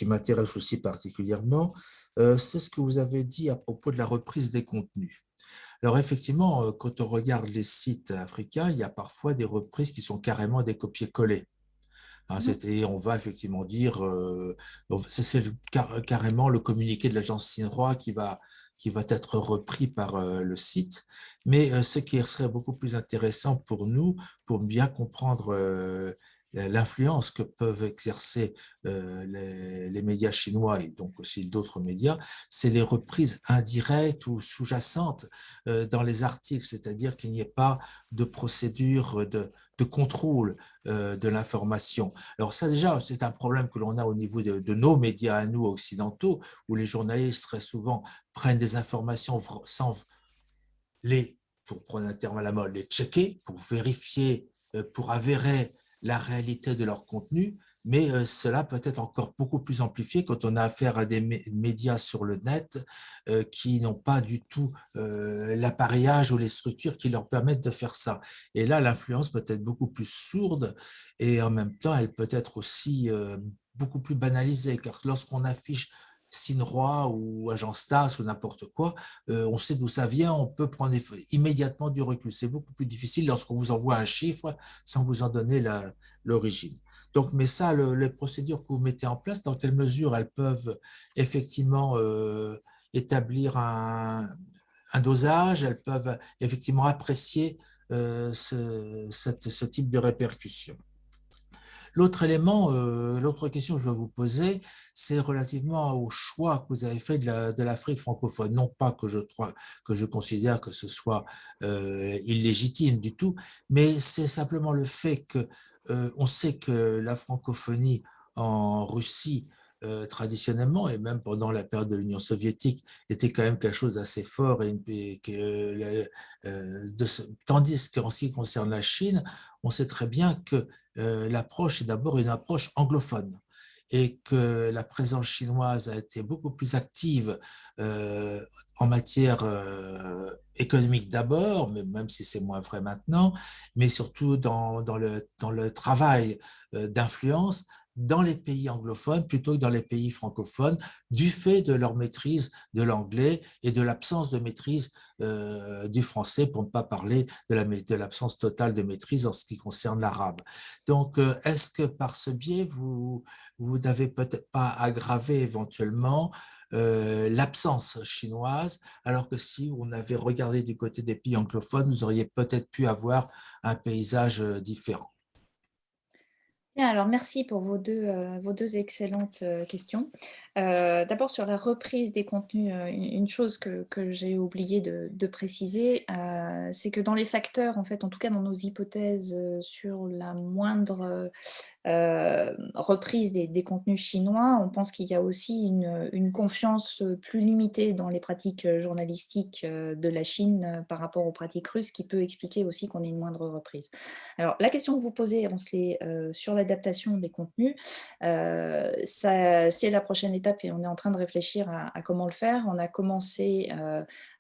m'intéressent aussi particulièrement. C'est ce que vous avez dit à propos de la reprise des contenus. Alors effectivement, quand on regarde les sites africains, il y a parfois des reprises qui sont carrément des copier-coller. hein. Mhm. Et on va effectivement dire, c'est carrément le communiqué de l'agence Sinroi qui va être repris par le site. Mais ce qui serait beaucoup plus intéressant pour nous, pour bien comprendre l'influence que peuvent exercer les médias chinois et donc aussi d'autres médias, c'est les reprises indirectes ou sous-jacentes dans les articles, c'est-à-dire qu'il n'y ait pas de procédure de contrôle de l'information. Alors ça déjà, c'est un problème que l'on a au niveau de nos médias à nous occidentaux, où les journalistes très souvent prennent des informations sans les, pour prendre un terme à la mode, les checker, pour vérifier, pour avérer la réalité de leur contenu, mais cela peut être encore beaucoup plus amplifié quand on a affaire à des médias sur le net qui n'ont pas du tout l'appareillage ou les structures qui leur permettent de faire ça. Et là, l'influence peut être beaucoup plus sourde et en même temps, elle peut être aussi beaucoup plus banalisée, car lorsqu'on affiche Sinroi ou Agence TAS ou n'importe quoi, on sait d'où ça vient, on peut prendre immédiatement du recul. C'est beaucoup plus difficile lorsqu'on vous envoie un chiffre sans vous en donner l'origine. Donc, mais ça, les procédures que vous mettez en place, dans quelle mesure elles peuvent effectivement établir un dosage, elles peuvent effectivement apprécier ce type de répercussions. L'autre élément, l'autre question que je vais vous poser, c'est relativement au choix que vous avez fait de l'Afrique francophone. Non pas que je considère que ce soit illégitime du tout, mais c'est simplement le fait que on sait que la francophonie en Russie, traditionnellement, et même pendant la période de l'Union soviétique, était quand même quelque chose d'assez fort. Tandis qu'en ce qui concerne la Chine, on sait très bien que l'approche est d'abord une approche anglophone et que la présence chinoise a été beaucoup plus active en matière économique d'abord, mais même si c'est moins vrai maintenant, mais surtout dans le travail d'influence dans les pays anglophones plutôt que dans les pays francophones, du fait de leur maîtrise de l'anglais et de l'absence de maîtrise du français, pour ne pas parler de l'absence totale de maîtrise en ce qui concerne l'arabe. Donc, est-ce que par ce biais, vous n'avez peut-être pas aggravé éventuellement l'absence chinoise, alors que si on avait regardé du côté des pays anglophones, vous auriez peut-être pu avoir un paysage différent. Bien, alors merci pour vos deux excellentes questions. D'abord sur la reprise des contenus, une chose que j'ai oublié de préciser, c'est que dans les facteurs, en fait, en tout cas dans nos hypothèses sur la moindre reprise des contenus chinois, on pense qu'il y a aussi une confiance plus limitée dans les pratiques journalistiques de la Chine par rapport aux pratiques russes qui peut expliquer aussi qu'on ait une moindre reprise. Alors, la question que vous posez, Rancelet, sur l'adaptation des contenus, c'est la prochaine étape et on est en train de réfléchir à comment le faire. On a commencé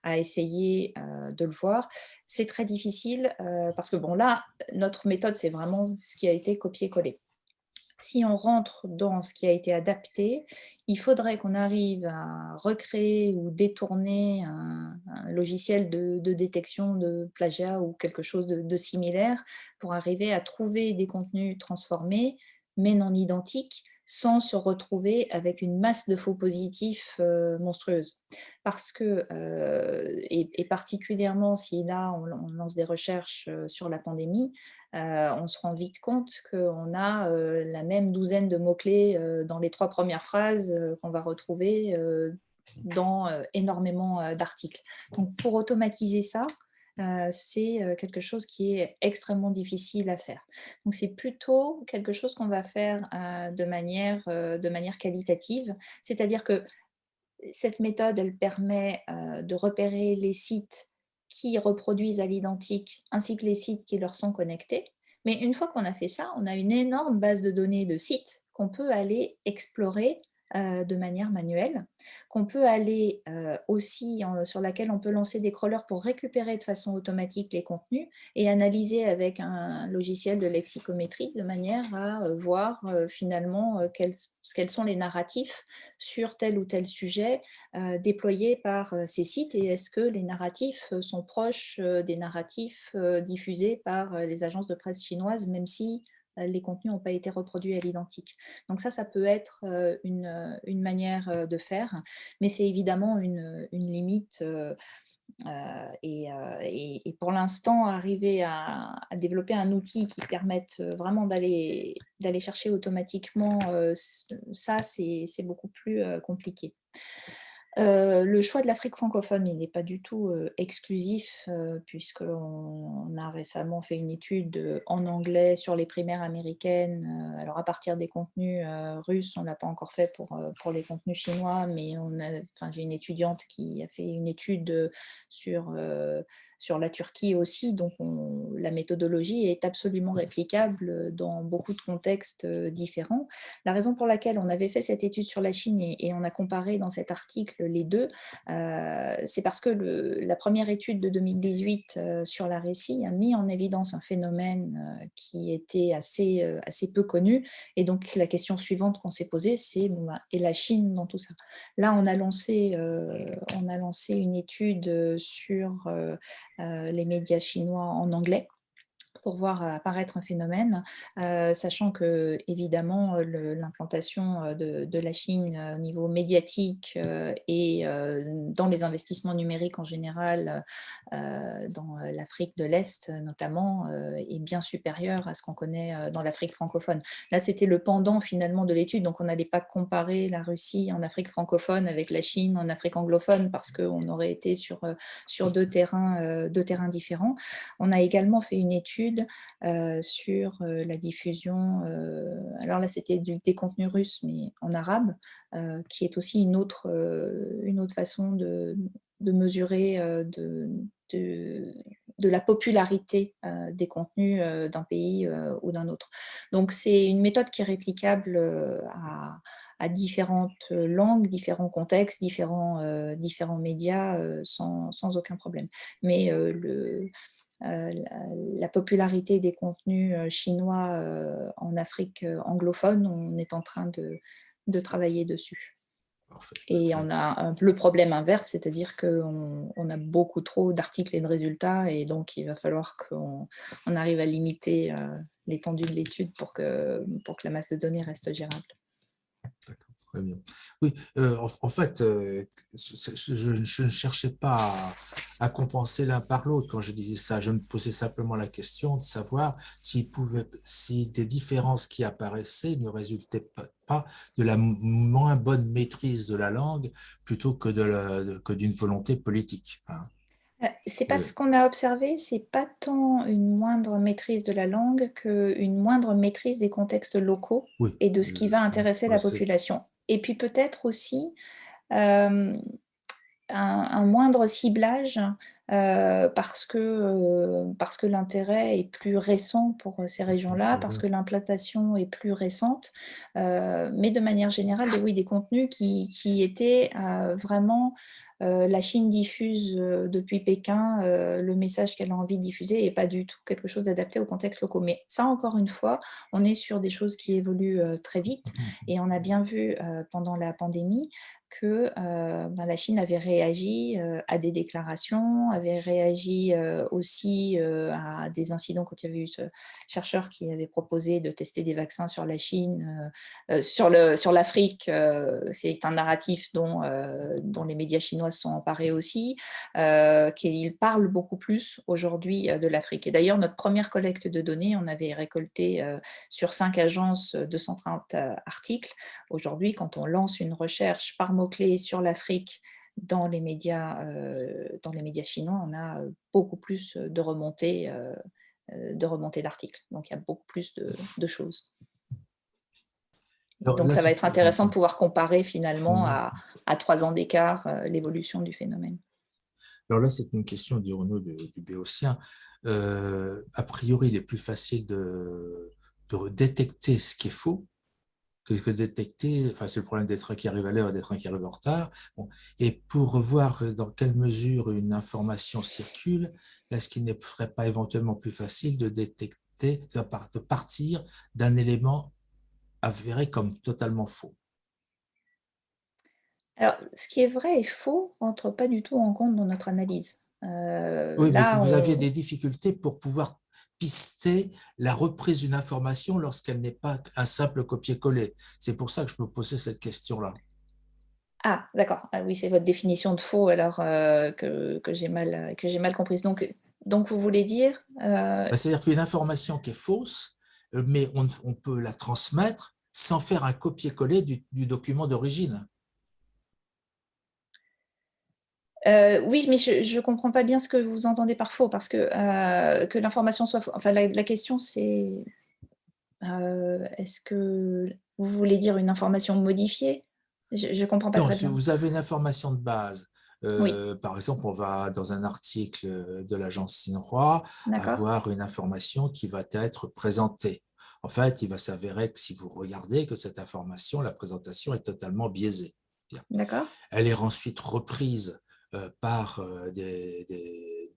à essayer de le voir. C'est très difficile parce que, bon, là, notre méthode, c'est vraiment ce qui a été copié-collé. Si on rentre dans ce qui a été adapté, il faudrait qu'on arrive à recréer ou détourner un logiciel de détection de plagiat ou quelque chose de similaire pour arriver à trouver des contenus transformés, mais non identiques, sans se retrouver avec une masse de faux positifs monstrueuse. Parce que, et particulièrement si là on lance des recherches sur la pandémie, on se rend vite compte qu'on a la même douzaine de mots-clés dans les 3 premières phrases qu'on va retrouver dans énormément d'articles. Donc pour automatiser ça, c'est quelque chose qui est extrêmement difficile à faire. Donc c'est plutôt quelque chose qu'on va faire de manière qualitative, c'est-à-dire que cette méthode, elle permet de repérer les sites qui reproduisent à l'identique, ainsi que les sites qui leur sont connectés. Mais une fois qu'on a fait ça, on a une énorme base de données de sites qu'on peut aller explorer de manière manuelle, qu'on peut aller aussi, sur laquelle on peut lancer des crawlers pour récupérer de façon automatique les contenus et analyser avec un logiciel de lexicométrie de manière à voir finalement quels sont les narratifs sur tel ou tel sujet déployés par ces sites et est-ce que les narratifs sont proches des narratifs diffusés par les agences de presse chinoises, même si les contenus n'ont pas été reproduits à l'identique. Donc ça peut être une manière de faire, mais c'est évidemment une limite. Et pour l'instant, arriver à développer un outil qui permette vraiment d'aller chercher automatiquement ça, c'est beaucoup plus compliqué. Le choix de l'Afrique francophone, il n'est pas du tout exclusif, puisqu'on a récemment fait une étude en anglais sur les primaires américaines. Alors à partir des contenus russes, on ne l'a pas encore fait pour les contenus chinois, mais j'ai une étudiante qui a fait une étude sur la Turquie aussi, donc la méthodologie est absolument réplicable dans beaucoup de contextes différents. La raison pour laquelle on avait fait cette étude sur la Chine et on a comparé dans cet article les deux, c'est parce que la première étude de 2018 sur la Russie a mis en évidence un phénomène qui était assez peu connu. Et donc, la question suivante qu'on s'est posée, c'est et la Chine dans tout ça? Là, on a lancé une étude sur les médias chinois en anglais, pour voir apparaître un phénomène, sachant que évidemment l'implantation de la Chine au niveau médiatique et dans les investissements numériques en général, dans l'Afrique de l'Est notamment, est bien supérieure à ce qu'on connaît dans l'Afrique francophone. Là, c'était le pendant finalement de l'étude, donc on n'allait pas comparer la Russie en Afrique francophone avec la Chine en Afrique anglophone, parce qu'on aurait été sur deux terrains différents. On a également fait une étude sur la diffusion, alors là c'était des contenus russes mais en arabe, qui est aussi une autre façon de mesurer de la popularité des contenus d'un pays ou d'un autre. Donc c'est une méthode qui est réplicable à différentes langues, différents contextes, différents médias sans aucun problème. Mais la popularité des contenus chinois en Afrique anglophone, on est en train de travailler dessus. Parfait. Et on a le problème inverse, c'est-à-dire qu'on a beaucoup trop d'articles et de résultats, et donc il va falloir qu'on arrive à limiter l'étendue de l'étude pour que la masse de données reste gérable. D'accord, très bien. Oui, en fait, je ne cherchais pas à compenser l'un par l'autre quand je disais ça. Je me posais simplement la question de savoir si des différences qui apparaissaient ne résultaient pas de la moins bonne maîtrise de la langue plutôt que que d'une volonté politique. Hein. C'est pas ce qu'on a observé, c'est pas tant une moindre maîtrise de la langue qu'une moindre maîtrise des contextes locaux Oui, et de ce qui va intéresser la population. Et puis peut-être aussi un moindre ciblage parce que l'intérêt est plus récent pour ces régions-là, parce que l'implantation est plus récente, mais de manière générale, oui, des contenus qui étaient vraiment la Chine diffuse depuis Pékin le message qu'elle a envie de diffuser et pas du tout quelque chose d'adapté au contexte local. Mais ça, encore une fois, on est sur des choses qui évoluent très vite, et on a bien vu pendant la pandémie que la Chine avait réagi à des déclarations, avait réagi aussi à des incidents quand il y avait eu ce chercheur qui avait proposé de tester des vaccins sur la Chine, sur l'Afrique. C'est un narratif dont les médias chinois se sont emparés aussi, qu'ils parlent beaucoup plus aujourd'hui de l'Afrique. Et d'ailleurs, notre première collecte de données, on avait récolté sur 5 agences 230 articles. Aujourd'hui, quand on lance une recherche par mots-clés sur l'Afrique dans les médias chinois, on a beaucoup plus de remontées d'articles. Donc, il y a beaucoup plus de choses. Donc, ça va être intéressant de pouvoir comparer finalement à 3 ans d'écart l'évolution du phénomène. Alors là, c'est une question, dirons-nous, du béotien. A priori, il est plus facile de détecter ce qui est faux que détecter, enfin, c'est le problème des trains qui arrivent à l'heure et des trains qui arrivent en retard. Bon. Et pour voir dans quelle mesure une information circule, est-ce qu'il ne serait pas éventuellement plus facile de détecter, de partir d'un élément avéré comme totalement faux? Alors, ce qui est vrai et faux ne rentre pas du tout en compte dans notre analyse. Oui, mais que Là, vous aviez des difficultés pour pouvoir pister la reprise d'une information lorsqu'elle n'est pas un simple copier-coller. C'est pour ça que je me posais cette question-là. Ah, d'accord. Ah oui, c'est votre définition de faux alors que j'ai mal comprise. Donc vous voulez dire C'est-à-dire qu'une information qui est fausse, mais on peut la transmettre sans faire un copier-coller du document d'origine. oui, mais je ne comprends pas bien ce que vous entendez par faux, parce que l'information soit fausse. Enfin, la question, c'est est-ce que vous voulez dire une information modifiée? Je ne comprends pas Non, très si bien. vous avez une information de base, Oui, par exemple, on va dans un article de l'agence Sinroi d'accord. avoir une information qui va être présentée. En fait, il va s'avérer que si vous regardez que cette information, la présentation est totalement biaisée. Bien. D'accord. Elle est ensuite reprise par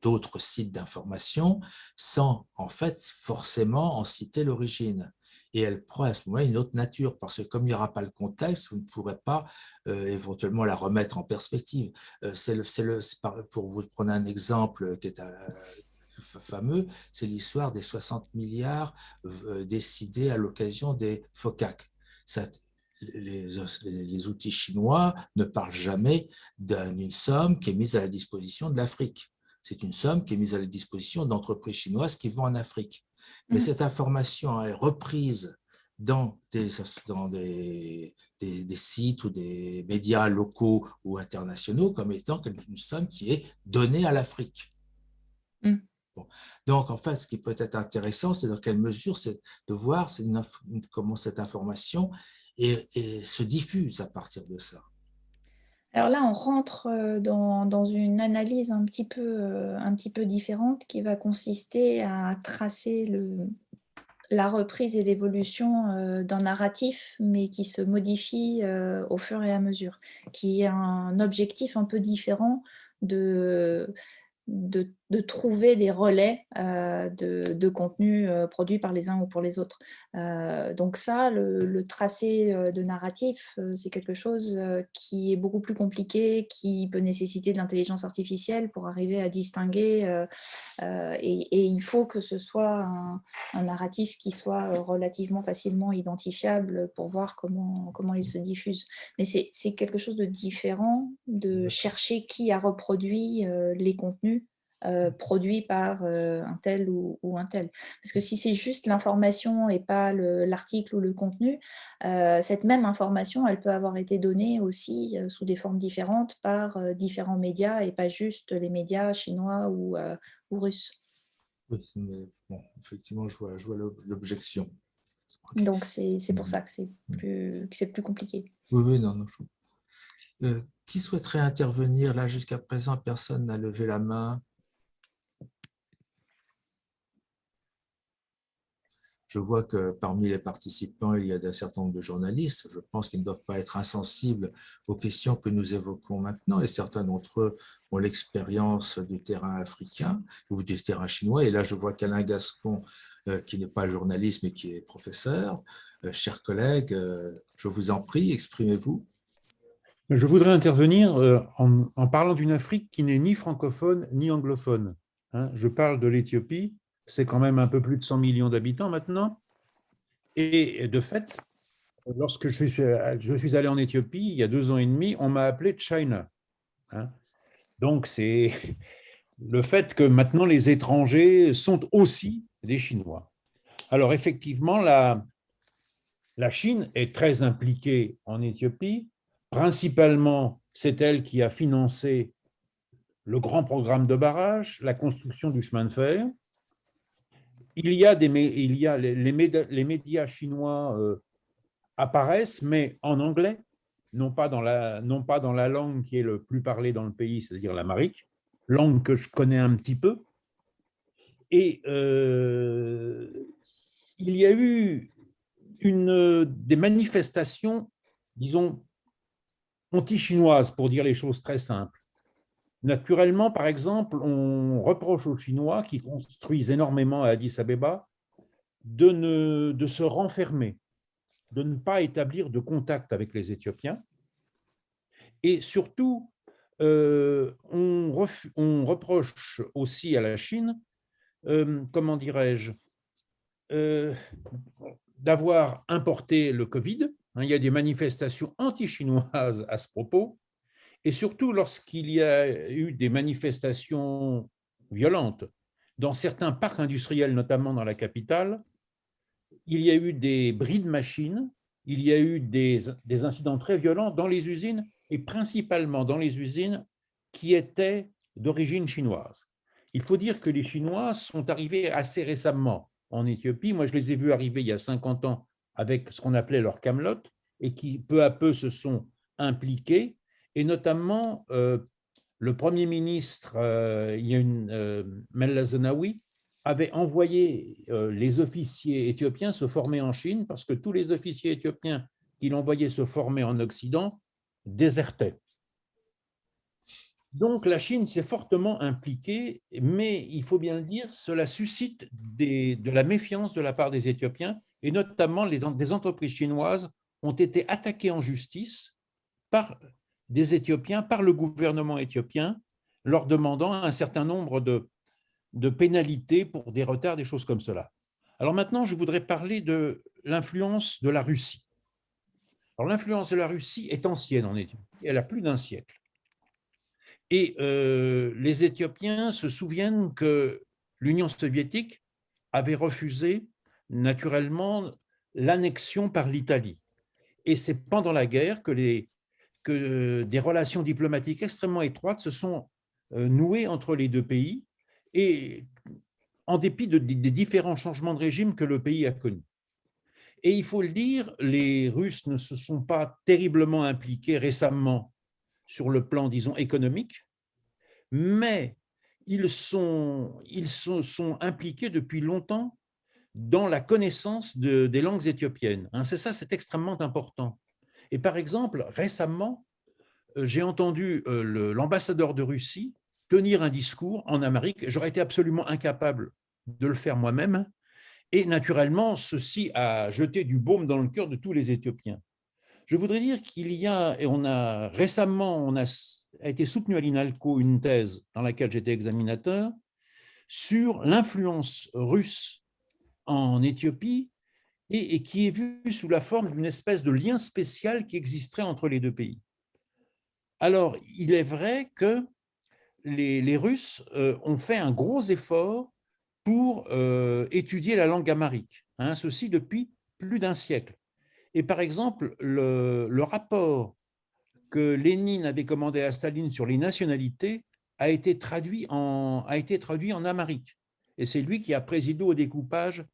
d'autres sites d'information sans en fait forcément en citer l'origine. Et elle prend à ce moment une autre nature, parce que comme il n'y aura pas le contexte, vous ne pourrez pas éventuellement la remettre en perspective. Pour vous prendre un exemple qui est fameux, c'est l'histoire des 60 milliards décidés à l'occasion des FOCAC. Ça, les outils chinois ne parlent jamais d'une somme qui est mise à la disposition de l'Afrique. C'est une somme qui est mise à la disposition d'entreprises chinoises qui vont en Afrique. Mais Mmh. cette information est reprise dans des sites ou des médias locaux ou internationaux comme étant une somme qui est donnée à l'Afrique. Mmh. Bon. Donc, en fait, ce qui peut être intéressant, c'est dans quelle mesure c'est de voir comment cette information se diffuse à partir de ça. Alors là, on rentre, dans une analyse un petit peu différente qui va consister à tracer la reprise et l'évolution, d'un narratif, mais qui se modifie, au fur et à mesure, qui est un objectif un peu différent de de trouver des relais, de contenus, produits par les uns ou pour les autres. Donc ça, le tracé, de narratif, c'est quelque chose, qui est beaucoup plus compliqué, qui peut nécessiter de l'intelligence artificielle pour arriver à distinguer, et il faut que ce soit un narratif qui soit, relativement facilement identifiable pour voir comment il se diffuse. Mais c'est quelque chose de différent de chercher qui a reproduit, les contenus, produits par, un tel ou un tel. Parce que si c'est juste l'information et pas l'article ou le contenu, cette même information, elle peut avoir été donnée aussi, sous des formes différentes par, différents médias et pas juste les médias chinois ou russes. Oui, mais bon, effectivement, je vois l'objection. Okay. Donc c'est pour ça que c'est plus compliqué. Oui, oui, non, non. Qui souhaiterait intervenir? Là, jusqu'à présent, personne n'a levé la main. Je vois que parmi les participants, il y a un certain nombre de journalistes. Je pense qu'ils ne doivent pas être insensibles aux questions que nous évoquons maintenant. Et certains d'entre eux ont l'expérience du terrain africain ou du terrain chinois. Et là, je vois qu'Alain Gascon, qui n'est pas journaliste, mais qui est professeur. Chers collègues, je vous en prie, exprimez-vous. Je voudrais intervenir en parlant d'une Afrique qui n'est ni francophone ni anglophone. Hein. Je parle de l'Éthiopie, c'est quand même un peu plus de 100 millions d'habitants maintenant. Et de fait, lorsque je suis allé en Éthiopie il y a 2 ans et demi, on m'a appelé China. Hein. Donc c'est le fait que maintenant les étrangers sont aussi des Chinois. Alors effectivement, la Chine est très impliquée en Éthiopie. Principalement, c'est elle qui a financé le grand programme de barrage, la construction du chemin de fer. Les médias chinois apparaissent, mais en anglais, non pas dans la langue qui est le plus parlée dans le pays, c'est-à-dire l'amharique, langue que je connais un petit peu. Et il y a eu des manifestations, disons, anti-chinoises, pour dire les choses très simples. Naturellement, par exemple, on reproche aux Chinois qui construisent énormément à Addis Abeba de se renfermer, de ne pas établir de contact avec les Éthiopiens et surtout on reproche aussi à la Chine, comment dirais-je, d'avoir importé le Covid. Il y a des manifestations anti-chinoises à ce propos. Et surtout, lorsqu'il y a eu des manifestations violentes dans certains parcs industriels, notamment dans la capitale, il y a eu des bris de machines, il y a eu des incidents très violents dans les usines, et principalement dans les usines qui étaient d'origine chinoise. Il faut dire que les Chinois sont arrivés assez récemment en Éthiopie. Moi, je les ai vus arriver il y a 50 ans avec ce qu'on appelait leur camelote, et qui peu à peu se sont impliqués, et notamment le Premier ministre, Meles Zenawi, avait envoyé les officiers éthiopiens se former en Chine, parce que tous les officiers éthiopiens qu'il envoyait se former en Occident désertaient. Donc la Chine s'est fortement impliquée, mais il faut bien le dire, cela suscite de la méfiance de la part des Éthiopiens, et notamment des entreprises chinoises ont été attaquées en justice par des Éthiopiens, par le gouvernement éthiopien, leur demandant un certain nombre de pénalités pour des retards, des choses comme cela. Alors maintenant, je voudrais parler de l'influence de la Russie. Alors l'influence de la Russie est ancienne en Éthiopie, elle a plus d'un siècle. Et les Éthiopiens se souviennent que l'Union soviétique avait refusé naturellement l'annexion par l'Italie. Et c'est pendant la guerre que des relations diplomatiques extrêmement étroites se sont nouées entre les deux pays, et en dépit des différents changements de régime que le pays a connus. Et il faut le dire, les Russes ne se sont pas terriblement impliqués récemment sur le plan, disons, économique, mais ils sont impliqués depuis longtemps dans la connaissance des langues éthiopiennes. C'est ça, c'est extrêmement important. Et par exemple, récemment, j'ai entendu l'ambassadeur de Russie tenir un discours en Amérique. J'aurais été absolument incapable de le faire moi-même. Et naturellement, ceci a jeté du baume dans le cœur de tous les Éthiopiens. Je voudrais dire qu'il y a, et récemment, on a été soutenu à l'INALCO une thèse dans laquelle j'étais examinateur sur l'influence russe en Éthiopie, et qui est vue sous la forme d'une espèce de lien spécial qui existerait entre les deux pays. Alors, il est vrai que les Russes ont fait un gros effort pour étudier la langue amharique, ceci depuis plus d'un siècle. Et par exemple, le rapport que Lénine avait commandé à Staline sur les nationalités a été traduit en amharique. Et c'est lui qui a présidé au découpage,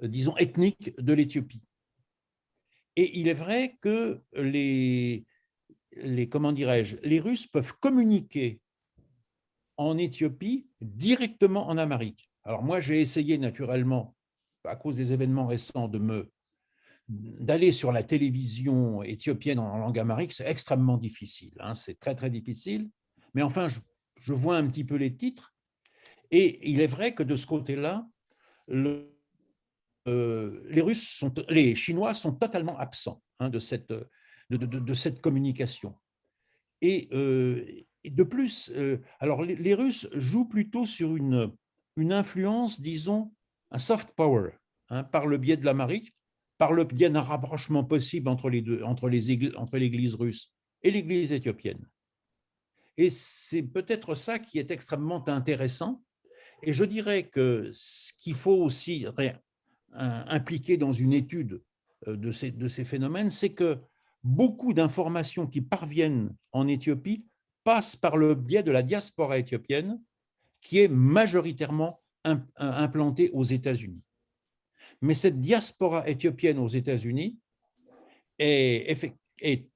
disons, ethnique de l'Éthiopie. Et il est vrai que les Russes peuvent communiquer en Éthiopie directement en amharique. Alors moi, j'ai essayé naturellement, à cause des événements récents, d'aller sur la télévision éthiopienne en langue amharique. C'est extrêmement difficile, c'est très très difficile, mais enfin je vois un petit peu les titres, et il est vrai que de ce côté-là, les Chinois sont totalement absents de cette communication. Et de plus, alors les Russes jouent plutôt sur une influence, disons, un soft power, par le biais de l'amharique, par le biais d'un rapprochement possible entre l'Église russe et l'Église éthiopienne. Et c'est peut-être ça qui est extrêmement intéressant. Et je dirais que ce qu'il faut aussi impliquer dans une étude de ces phénomènes, c'est que beaucoup d'informations qui parviennent en Éthiopie passent par le biais de la diaspora éthiopienne, qui est majoritairement implantée aux États-Unis. Mais cette diaspora éthiopienne aux États-Unis est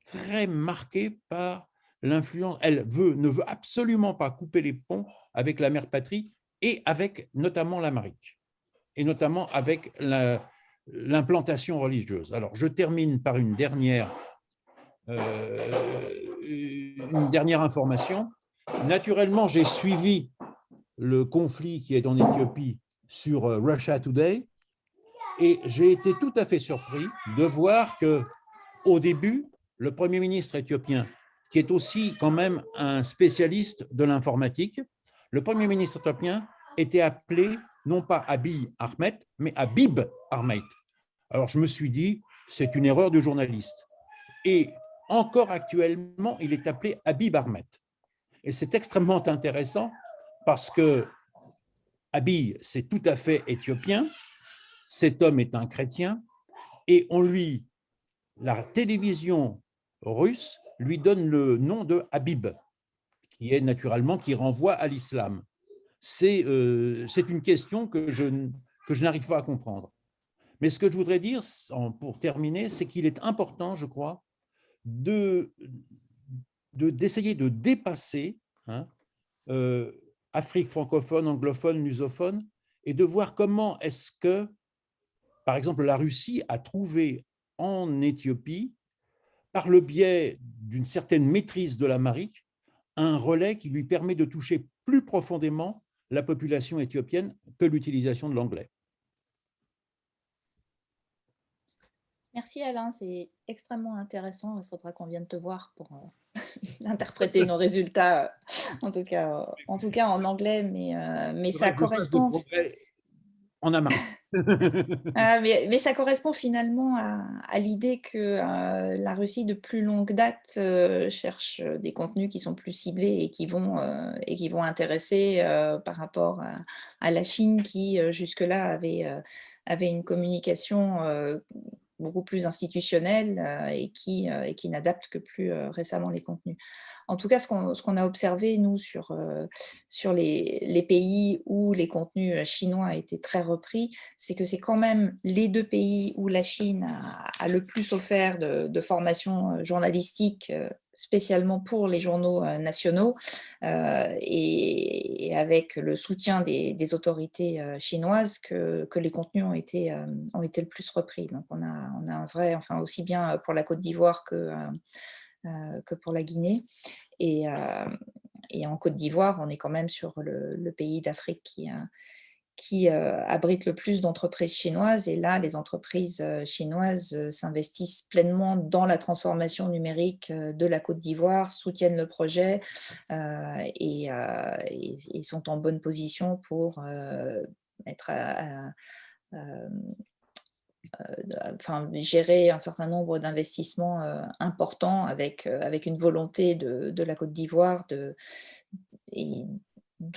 très marquée par l'influence. Elle ne veut absolument pas couper les ponts avec la mère patrie, et avec notamment l'amharique, et notamment avec l'implantation religieuse. Alors, je termine par une dernière information. Naturellement, j'ai suivi le conflit qui est en Éthiopie sur Russia Today, et j'ai été tout à fait surpris de voir que, au début, le Premier ministre éthiopien qui est aussi quand même un spécialiste de l'informatique. Le Premier ministre éthiopien était appelé non pas Abiy Ahmed, mais Habib Ahmed. Alors je me suis dit, c'est une erreur du journaliste. Et encore actuellement, il est appelé Habib Ahmed. Et c'est extrêmement intéressant parce que Abiy, c'est tout à fait éthiopien, cet homme est un chrétien, et la télévision russe lui donne le nom de Habib, qui renvoie à l'islam. C'est une question que je n'arrive pas à comprendre. Mais ce que je voudrais dire, pour terminer, c'est qu'il est important, je crois, d'essayer de dépasser Afrique francophone, anglophone, lusophone, et de voir comment est-ce que, par exemple, la Russie a trouvé en Éthiopie, par le biais d'une certaine maîtrise de l'amharique, un relais qui lui permet de toucher plus profondément la population éthiopienne que l'utilisation de l'anglais. Merci Alain, c'est extrêmement intéressant. Il faudra qu'on vienne te voir pour interpréter nos résultats, en tout cas en anglais, mais ça correspond. En amharique. Mais ça correspond finalement à l'idée que la Russie, de plus longue date, cherche des contenus qui sont plus ciblés et qui vont intéresser par rapport à la Chine qui, jusque-là, avait une communication beaucoup plus institutionnelle et qui n'adapte que plus récemment les contenus. En tout cas, ce qu'on a observé, nous, sur les pays où les contenus chinois étaient très repris, c'est que c'est quand même les deux pays où la Chine a le plus offert de formation journalistique, spécialement pour les journaux nationaux, et avec le soutien des autorités chinoises que les contenus ont été le plus repris. Donc on a un vrai, enfin aussi bien pour la Côte d'Ivoire que pour la Guinée. Et en Côte d'Ivoire, on est quand même sur le pays d'Afrique qui abrite le plus d'entreprises chinoises. Et là, les entreprises chinoises s'investissent pleinement dans la transformation numérique de la Côte d'Ivoire, soutiennent le projet et sont en bonne position pour gérer un certain nombre d'investissements importants avec une volonté de la Côte d'Ivoire de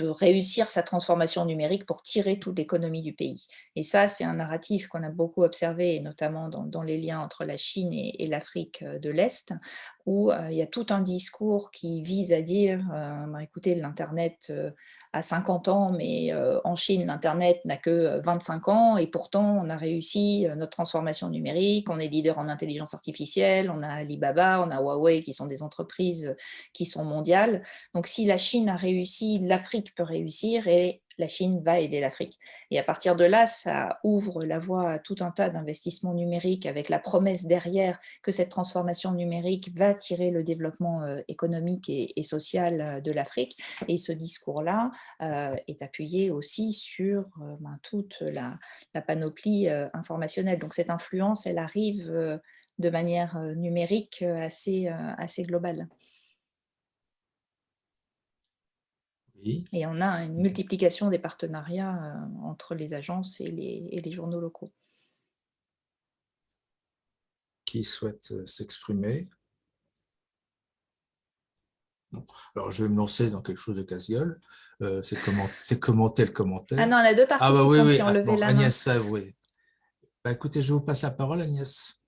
réussir sa transformation numérique pour tirer toute l'économie du pays. Et ça, c'est un narratif qu'on a beaucoup observé, notamment dans les liens entre la Chine et l'Afrique de l'Est, où il y a tout un discours qui vise à dire écoutez, l'Internet a 50 ans, mais en Chine, l'Internet n'a que 25 ans, et pourtant, on a réussi notre transformation numérique, on est leader en intelligence artificielle, on a Alibaba, on a Huawei, qui sont des entreprises qui sont mondiales. Donc, si la Chine a réussi, l'Afrique peut réussir, et la Chine va aider l'Afrique. Et à partir de là, ça ouvre la voie à tout un tas d'investissements numériques avec la promesse derrière que cette transformation numérique va tirer le développement économique et social de l'Afrique. Et ce discours-là est appuyé aussi sur toute la panoplie informationnelle. Donc cette influence, elle arrive de manière numérique assez globale. Et on a une multiplication des partenariats entre les agences et les journaux locaux. Qui souhaite s'exprimer? Non. Alors, je vais me lancer dans quelque chose de casse-gueule. C'est commenter le commentaire. Ah non, on a deux participants qui ont levé la main. Agnès Fèvre, oui. Écoutez, je vous passe la parole, Agnès.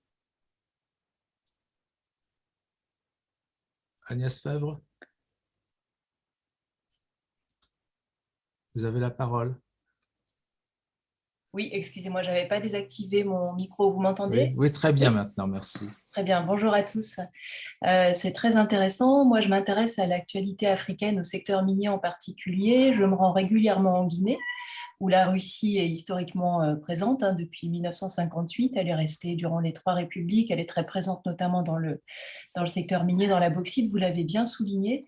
Agnès Fèvre, vous avez la parole. Oui, excusez-moi, je n'avais pas désactivé mon micro. Vous m'entendez? Oui, très bien maintenant, merci. Très bien, bonjour à tous. C'est très intéressant. Moi, je m'intéresse à l'actualité africaine, au secteur minier en particulier. Je me rends régulièrement en Guinée, où la Russie est historiquement présente depuis 1958. Elle est restée durant les 3 républiques. Elle est très présente notamment dans le secteur minier, dans la bauxite, vous l'avez bien souligné.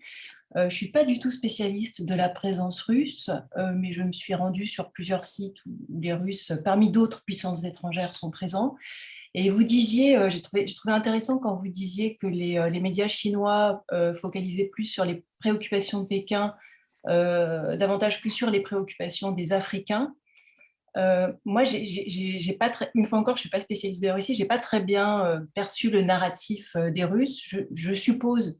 Je ne suis pas du tout spécialiste de la présence russe, mais je me suis rendue sur plusieurs sites où les Russes, parmi d'autres puissances étrangères, sont présents. Et vous disiez, j'ai trouvé intéressant quand vous disiez que les médias chinois focalisaient plus sur les préoccupations de Pékin, davantage plus sur les préoccupations des Africains. Moi, j'ai pas une fois encore, je ne suis pas spécialiste de la Russie, je n'ai pas très bien perçu le narratif des Russes. Je suppose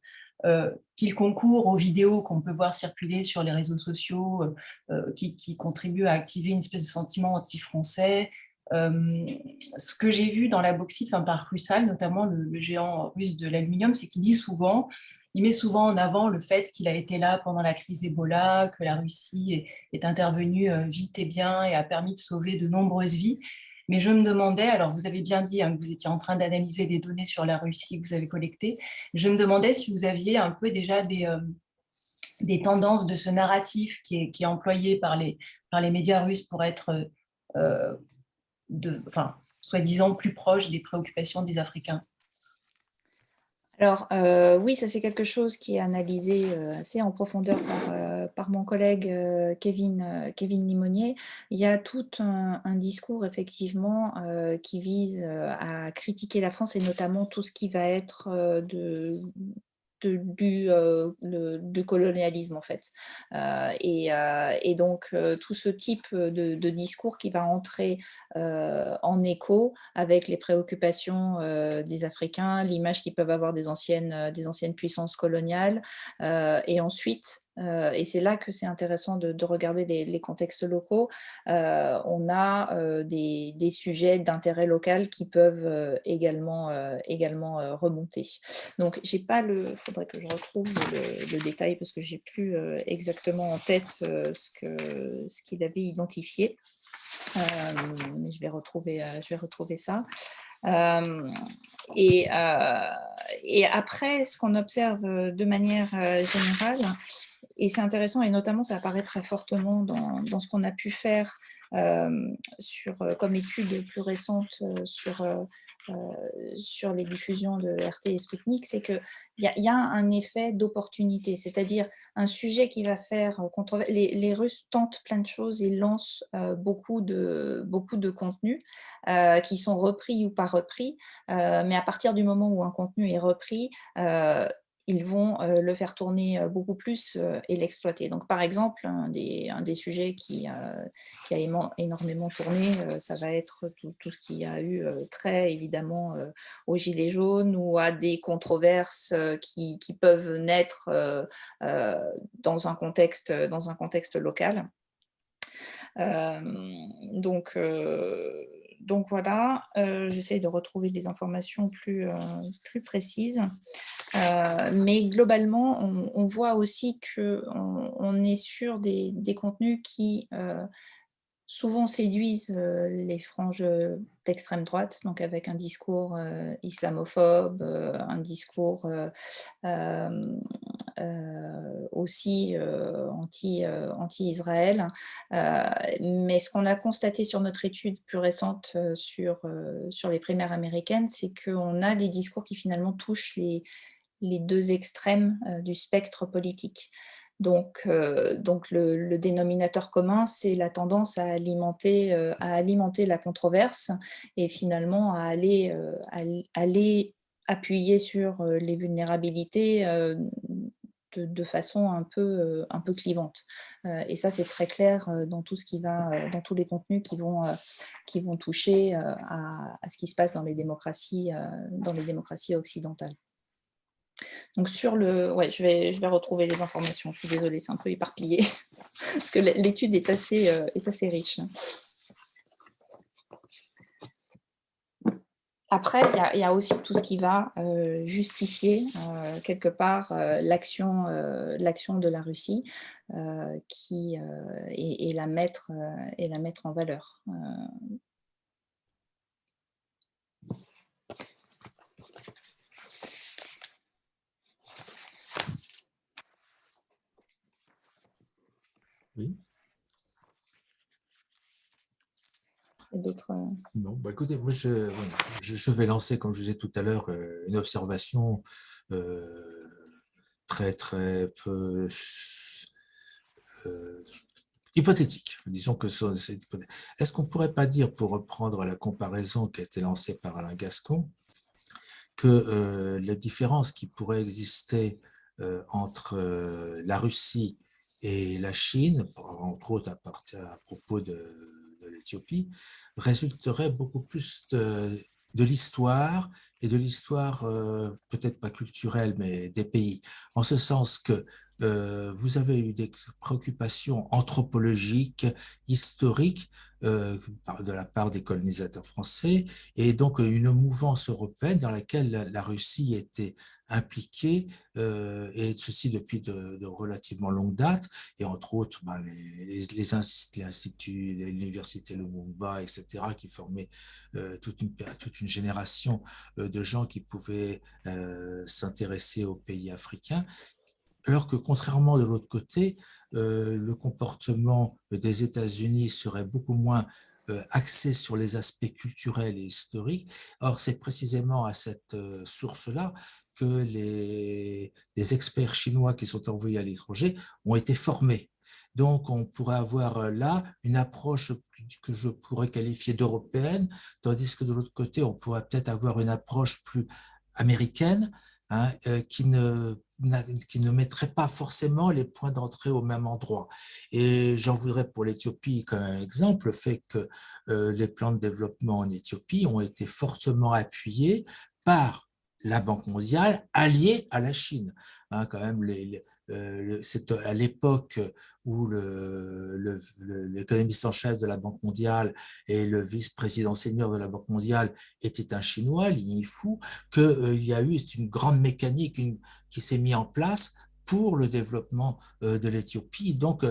qu'ils concourent aux vidéos qu'on peut voir circuler sur les réseaux sociaux, qui contribuent à activer une espèce de sentiment anti-français. Ce que j'ai vu dans la bauxite, par Rusal, notamment le géant russe de l'aluminium, c'est qu'il met souvent en avant le fait qu'il a été là pendant la crise Ebola, que la Russie est intervenue vite et bien et a permis de sauver de nombreuses vies. Mais je me demandais, alors vous avez bien dit que vous étiez en train d'analyser les données sur la Russie que vous avez collectées, je me demandais si vous aviez un peu déjà des tendances de ce narratif qui est employé par les médias russes pour être, soi-disant, plus proche des préoccupations des Africains. Alors, oui, ça c'est quelque chose qui est analysé assez en profondeur par mon collègue Kevin Limonier. Il y a tout un discours effectivement qui vise à critiquer la France et notamment tout ce qui va être du colonialisme en fait. Et donc tout ce type de discours qui va entrer en écho avec les préoccupations des Africains, l'image qu'ils peuvent avoir des anciennes puissances coloniales, et ensuite, et c'est là que c'est intéressant de regarder les contextes locaux, on a des sujets d'intérêt local qui peuvent également remonter. Donc, j'ai pas faudrait que je retrouve le détail parce que j'ai plus exactement en tête ce qu'il avait identifié. Mais je vais retrouver ça. Et après, ce qu'on observe de manière générale, et c'est intéressant, et notamment ça apparaît très fortement dans ce qu'on a pu faire comme étude plus récente sur les diffusions de RT et Sputnik, c'est qu'il y a un effet d'opportunité, c'est-à-dire un sujet qui va faire controverse. Les Russes tentent plein de choses et lancent beaucoup de contenus qui sont repris ou pas repris, mais à partir du moment où un contenu est repris, ils vont le faire tourner beaucoup plus et l'exploiter. Donc, par exemple, un des sujets qui a énormément tourné, ça va être tout ce qui a eu trait, évidemment, aux Gilets jaunes ou à des controverses qui peuvent naître dans un contexte local. Donc voilà, j'essaie de retrouver des informations plus précises. Mais globalement, on voit aussi qu'on est sur des contenus qui souvent séduisent les franges d'extrême droite, donc avec un discours islamophobe, un discours aussi anti-Israël. Mais ce qu'on a constaté sur notre étude plus récente sur les primaires américaines, c'est qu'on a des discours qui finalement touchent les deux extrêmes du spectre politique. Donc le dénominateur commun, c'est la tendance à alimenter la controverse et finalement à aller appuyer sur les vulnérabilités de façon un peu clivante. Et ça, c'est très clair dans tout ce qui va, dans tous les contenus qui vont toucher à ce qui se passe dans les démocraties occidentales. Donc je vais retrouver les informations. Je suis désolée, c'est un peu éparpillé parce que l'étude est assez riche. Après, il y a aussi tout ce qui va justifier quelque part l'action de la Russie et la mettre en valeur. Oui. D'autres. Non, écoutez, moi je vais lancer, comme je vous disais tout à l'heure, une observation très très, très peu hypothétique. Disons que c'est hypothétique. Est-ce qu'on ne pourrait pas dire, pour reprendre la comparaison qui a été lancée par Alain Gascon, que les différences qui pourraient exister entre la Russie et la Chine, entre autres à propos de l'Éthiopie, résulteraient beaucoup plus de l'histoire, et de l'histoire peut-être pas culturelle, mais des pays. En ce sens que vous avez eu des préoccupations anthropologiques, historiques, de la part des colonisateurs français, et donc une mouvance européenne dans laquelle la Russie était impliquée, et ceci depuis de relativement longue date, et entre autres les instituts, l'université Lumumba, etc., qui formaient toute une génération de gens qui pouvaient s'intéresser aux pays africains. Alors que contrairement de l'autre côté, le comportement des États-Unis serait beaucoup moins axé sur les aspects culturels et historiques. Or, c'est précisément à cette source-là que les experts chinois qui sont envoyés à l'étranger ont été formés. Donc, on pourrait avoir là une approche que je pourrais qualifier d'européenne, tandis que de l'autre côté, on pourrait peut-être avoir une approche plus américaine, hein, qui ne mettrait pas forcément les points d'entrée au même endroit. Et j'en voudrais pour l'Éthiopie comme un exemple, le fait que les plans de développement en Éthiopie ont été fortement appuyés par la Banque mondiale alliée à la Chine. Hein, quand même, c'est à l'époque où l'économiste en chef de la Banque mondiale et le vice-président senior de la Banque mondiale était un Chinois, Li Yifu, qu'il y a eu une grande mécanique qui s'est mise en place pour le développement de l'Éthiopie. Donc,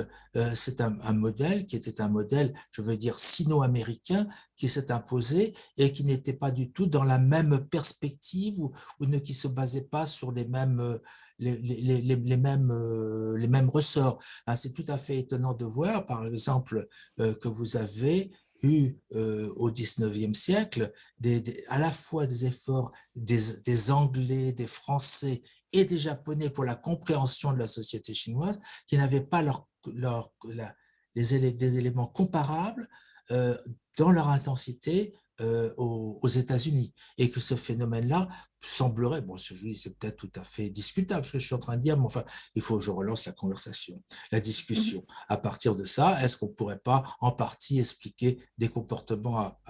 c'est un modèle qui était un modèle, je veux dire, sino-américain, qui s'est imposé et qui n'était pas du tout dans la même perspective ou qui ne se basait pas sur les mêmes les mêmes ressorts. Hein, c'est tout à fait étonnant de voir, par exemple, que vous avez eu au 19e siècle à la fois des efforts des Anglais, des Français et des Japonais pour la compréhension de la société chinoise, qui n'avaient pas des éléments comparables dans leur intensité aux États-Unis, et que ce phénomène-là semblerait, bon, c'est peut-être tout à fait discutable ce que je suis en train de dire, mais enfin, il faut que je relance la conversation, la discussion. À partir de ça, est-ce qu'on ne pourrait pas en partie expliquer des comportements,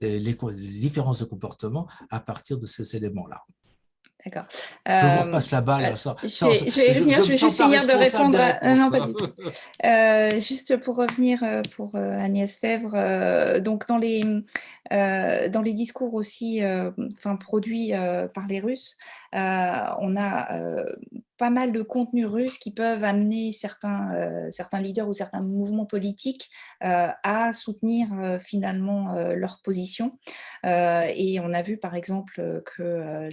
les différences de comportement à partir de ces éléments-là? D'accord. Je vous repasse la balle. Je vais juste finir de répondre à... Non, pas du tout. Juste pour revenir pour Agnès Fèvre, donc dans les discours aussi produits par les Russes, on a pas mal de contenus russes qui peuvent amener certains leaders ou certains mouvements politiques à soutenir finalement leur position. Et on a vu par exemple que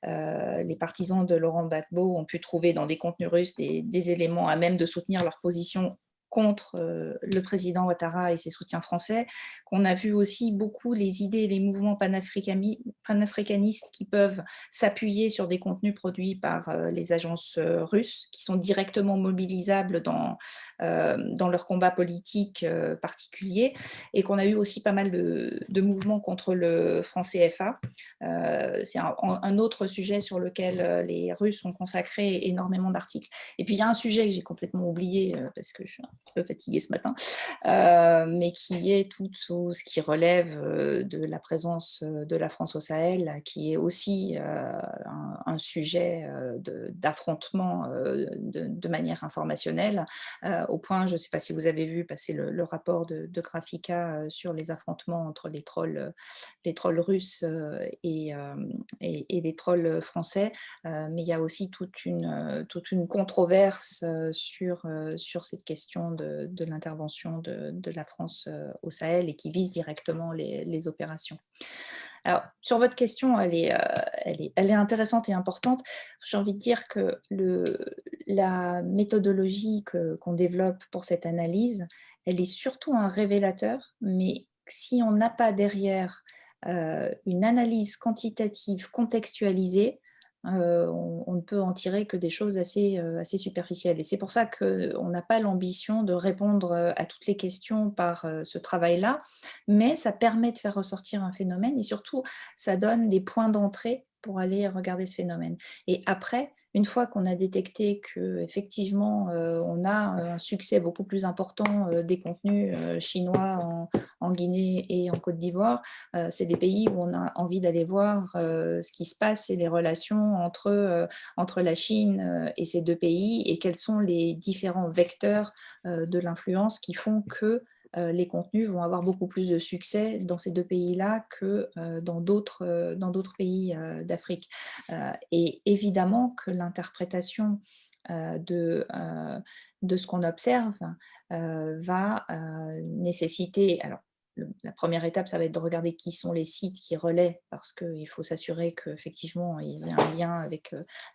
les partisans de Laurent Gbagbo ont pu trouver dans des contenus russes des éléments à même de soutenir leur position contre le président Ouattara et ses soutiens français, qu'on a vu aussi beaucoup les idées et les mouvements panafricanistes qui peuvent s'appuyer sur des contenus produits par les agences russes, qui sont directement mobilisables dans leur combat politique particulier, et qu'on a eu aussi pas mal de mouvements contre le franc CFA. C'est un autre sujet sur lequel les Russes ont consacré énormément d'articles. Et puis il y a un sujet que j'ai complètement oublié parce que je suis un petit peu fatiguée ce matin, mais qui est tout ce qui relève de la présence de la France au Sahel, qui est aussi un sujet d'affrontement de manière informationnelle, au point, je ne sais pas si vous avez vu passer le rapport de Graphica sur les affrontements entre les trolls russes et les trolls français, mais il y a aussi toute une controverse sur cette question de l'intervention de la France au Sahel et qui vise directement les opérations. Alors, sur votre question, elle est intéressante et importante. J'ai envie de dire que la méthodologie qu'on développe pour cette analyse, elle est surtout un révélateur, mais si on n'a pas derrière une analyse quantitative contextualisée, on ne peut en tirer que des choses assez superficielles. Et c'est pour ça qu'on n'a pas l'ambition de répondre à toutes les questions par ce travail-là, mais ça permet de faire ressortir un phénomène et surtout, ça donne des points d'entrée pour aller regarder ce phénomène. Et après, une fois qu'on a détecté qu'effectivement, on a un succès beaucoup plus important des contenus chinois en Guinée et en Côte d'Ivoire, c'est des pays où on a envie d'aller voir ce qui se passe et les relations entre la Chine et ces deux pays et quels sont les différents vecteurs de l'influence qui font que les contenus vont avoir beaucoup plus de succès dans ces deux pays-là que dans d'autres pays d'Afrique. Et évidemment que l'interprétation de ce qu'on observe va nécessiter… Alors, la première étape, ça va être de regarder qui sont les sites qui relaient, parce qu'il faut s'assurer qu'effectivement, il y a un lien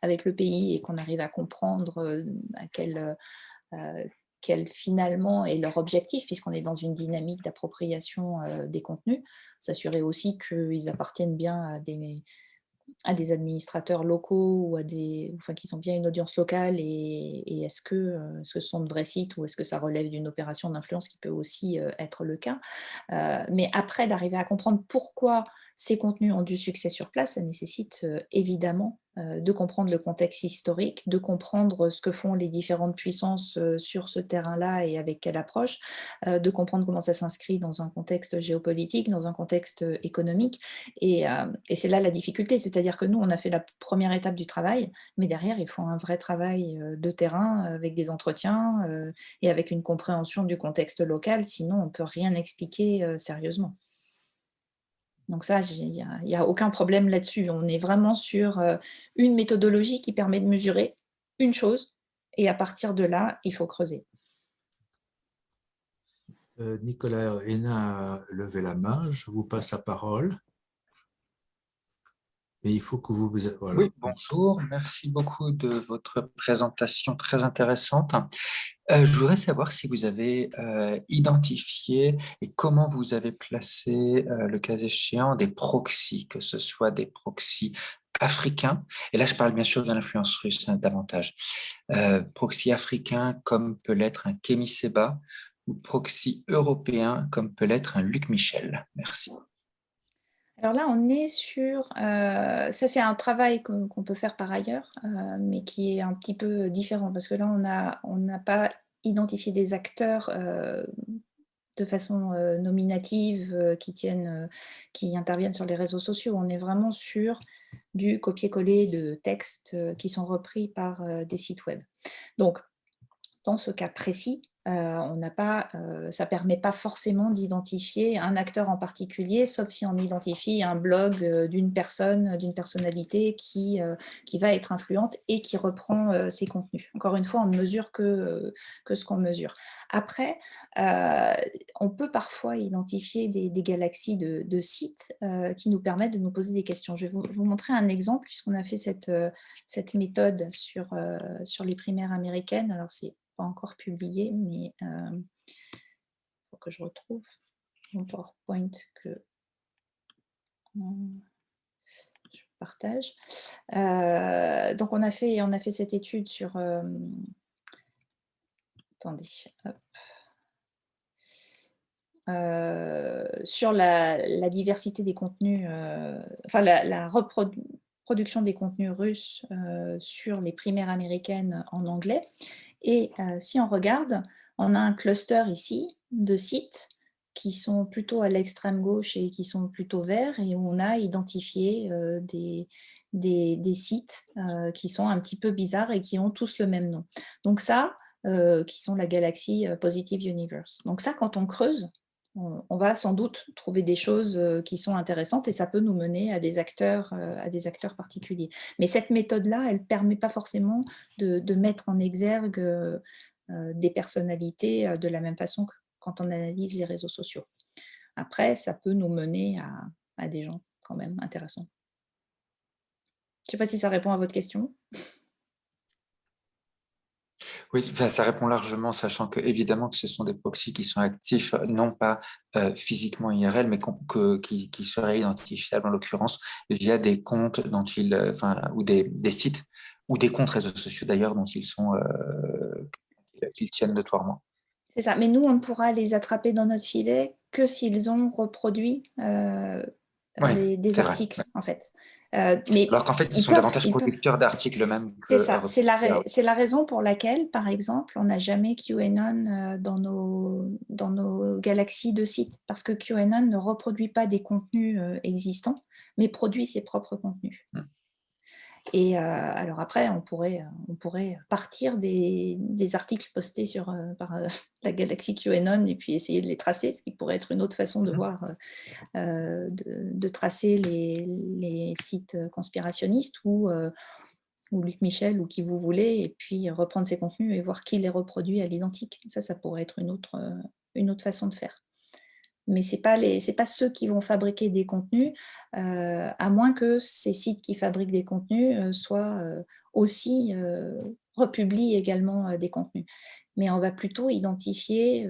avec le pays et qu'on arrive à comprendre à quel finalement est leur objectif, puisqu'on est dans une dynamique d'appropriation des contenus. S'assurer aussi qu'ils appartiennent bien à des administrateurs locaux ou qu'ils ont bien une audience locale et est-ce que ce sont de vrais sites ou est-ce que ça relève d'une opération d'influence qui peut aussi être le cas. Mais après, d'arriver à comprendre pourquoi ces contenus ont du succès sur place, ça nécessite évidemment de comprendre le contexte historique, de comprendre ce que font les différentes puissances sur ce terrain-là et avec quelle approche, de comprendre comment ça s'inscrit dans un contexte géopolitique, dans un contexte économique. Et c'est là la difficulté, c'est-à-dire que nous, on a fait la première étape du travail, mais derrière, il faut un vrai travail de terrain avec des entretiens et avec une compréhension du contexte local, sinon on ne peut rien expliquer sérieusement. Donc ça, il n'y a aucun problème là-dessus. On est vraiment sur une méthodologie qui permet de mesurer une chose, et à partir de là, il faut creuser. Nicolas Hénin a levé la main, je vous passe la parole. Et il faut que vous… Voilà. Oui, bonjour, merci beaucoup de votre présentation très intéressante. Je voudrais savoir si vous avez identifié et comment vous avez placé, le cas échéant, des proxys, que ce soit des proxys africains, et là je parle bien sûr de l'influence russe davantage, proxy africain comme peut l'être un Kémy Séba, ou proxy européen comme peut l'être un Luc Michel. Merci. Alors là, on est sur… ça, c'est un travail qu'on peut faire par ailleurs, mais qui est un petit peu différent, parce que là, on n'a pas identifié des acteurs de façon nominative qui interviennent sur les réseaux sociaux. On est vraiment sur du copier-coller de textes qui sont repris par des sites web. Donc, dans ce cas précis, ça ne permet pas forcément d'identifier un acteur en particulier, sauf si on identifie un blog d'une personnalité qui va être influente et qui reprend ses contenus. Encore une fois, on ne mesure que ce qu'on mesure. Après, on peut parfois identifier des galaxies de sites qui nous permettent de nous poser des questions. Je vais vous montrer un exemple, puisqu'on a fait cette méthode sur les primaires américaines. Alors, c'est pas encore publié, mais il faut que je retrouve mon PowerPoint que je partage. Donc, on a fait cette étude sur… attendez. Hop. Sur la diversité des contenus, la reproduction des contenus russes sur les primaires américaines en anglais. Et si on regarde, on a un cluster ici de sites qui sont plutôt à l'extrême gauche et qui sont plutôt verts, et où on a identifié des sites qui sont un petit peu bizarres et qui ont tous le même nom. Donc ça, qui sont la galaxie Positive Universe. Donc ça, quand on creuse, on va sans doute trouver des choses qui sont intéressantes et ça peut nous mener à des acteurs particuliers. Mais cette méthode-là, elle ne permet pas forcément de mettre en exergue des personnalités de la même façon que quand on analyse les réseaux sociaux. Après, ça peut nous mener à des gens quand même intéressants. Je ne sais pas si ça répond à votre question. Oui, enfin, ça répond largement, sachant que évidemment que ce sont des proxys qui sont actifs, non pas physiquement IRL, mais qui seraient identifiables en l'occurrence via des comptes dont ils, enfin, ou des sites ou des comptes réseaux sociaux d'ailleurs dont ils sont qu'ils tiennent notoirement. C'est ça. Mais nous, on ne pourra les attraper dans notre filet que s'ils ont reproduit Oui, des c'est vrai. articles, en fait. Mais Alors qu'en fait, ils sont davantage producteurs d'articles même c'est que ça. reproducteurs. C'est la raison pour laquelle, par exemple, on n'a jamais QAnon dans nos galaxies de sites. Parce que QAnon ne reproduit pas des contenus existants, mais produit ses propres contenus. Et alors après, on pourrait partir des articles postés par la galaxie QAnon et puis essayer de les tracer, ce qui pourrait être une autre façon de voir, de tracer les sites conspirationnistes ou Luc Michel ou qui vous voulez, et puis reprendre ces contenus et voir qui les reproduit à l'identique. Ça pourrait être une autre façon de faire. Mais ce n'est pas ceux qui vont fabriquer des contenus, à moins que ces sites qui fabriquent des contenus soient aussi republient également des contenus. Mais on va plutôt identifier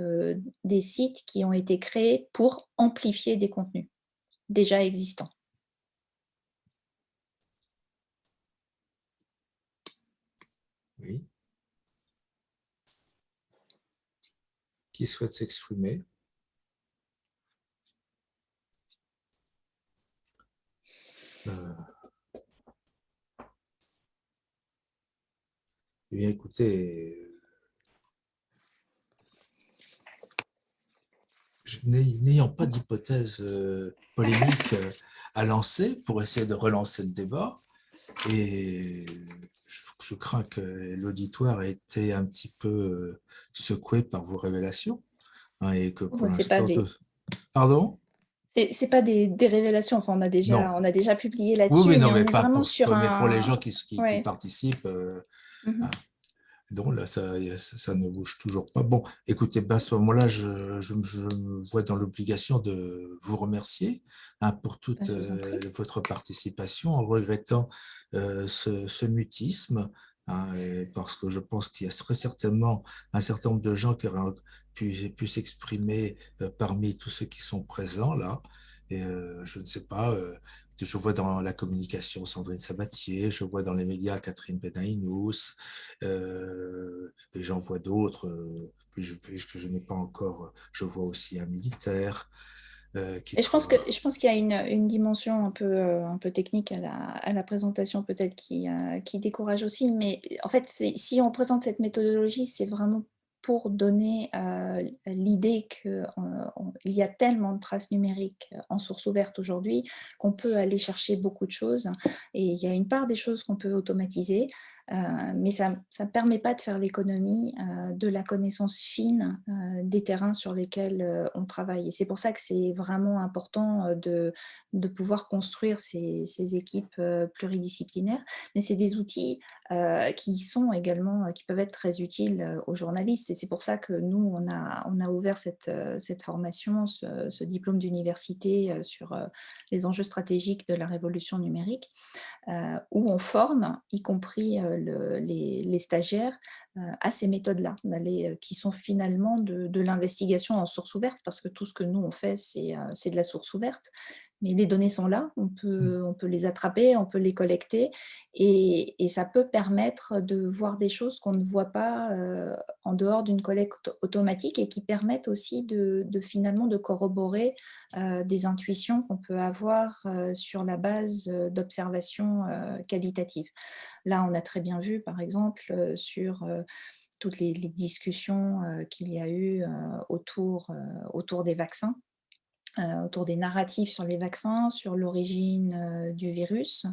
des sites qui ont été créés pour amplifier des contenus déjà existants. Oui. Qui souhaite s'exprimer? Eh bien, écoutez, n'ayant pas d'hypothèse polémique à lancer pour essayer de relancer le débat, et je crains que l'auditoire ait été un petit peu secoué par vos révélations, hein, et que pour C'est pas l'instant... Pardon? C'est pas des révélations. Enfin, on a Non. déjà publié Oui, là-dessus, mais non, mais on mais est pas vraiment pour, sur mais pour les gens un. qui Ouais. participent. Mhm. Hein. Donc là, ça ne bouge toujours pas. Bon, écoutez, à ce moment-là, je me vois dans l'obligation de vous remercier, hein, pour toute Je vous en prie. votre participation, en regrettant ce mutisme, hein, parce que je pense qu'il y a très certainement un certain nombre de gens qui auraient pu s'exprimer parmi tous ceux qui sont présents là. Et je ne sais pas, je vois dans la communication Sandrine Sabatier, je vois dans les médias Catherine Benaïnous, et j'en vois d'autres, que je n'ai pas encore. Je vois aussi un militaire qui Et trouve. je pense qu'il y a une dimension un peu technique à la présentation peut-être qui décourage aussi. Mais en fait, si on présente cette méthodologie, c'est vraiment pour donner l'idée qu'il y a tellement de traces numériques en source ouverte aujourd'hui qu'on peut aller chercher beaucoup de choses. Et il y a une part des choses qu'on peut automatiser, mais ça ne permet pas de faire l'économie de la connaissance fine des terrains sur lesquels on travaille. Et c'est pour ça que c'est vraiment important de pouvoir construire ces équipes pluridisciplinaires. Mais c'est des outils qui peuvent être très utiles aux journalistes. Et c'est pour ça que nous, on a ouvert cette formation, ce diplôme d'université sur les enjeux stratégiques de la révolution numérique, où on forme, y compris les stagiaires, à ces méthodes-là, qui sont finalement de l'investigation en source ouverte, parce que tout ce que nous, on fait, c'est de la source ouverte. Mais les données sont là, on peut les attraper, on peut les collecter, et ça peut permettre de voir des choses qu'on ne voit pas en dehors d'une collecte automatique, et qui permettent aussi finalement de corroborer des intuitions qu'on peut avoir sur la base d'observations qualitatives. Là, on a très bien vu, par exemple, sur toutes les discussions qu'il y a eu autour des vaccins, autour des narratifs sur les vaccins, sur l'origine du virus.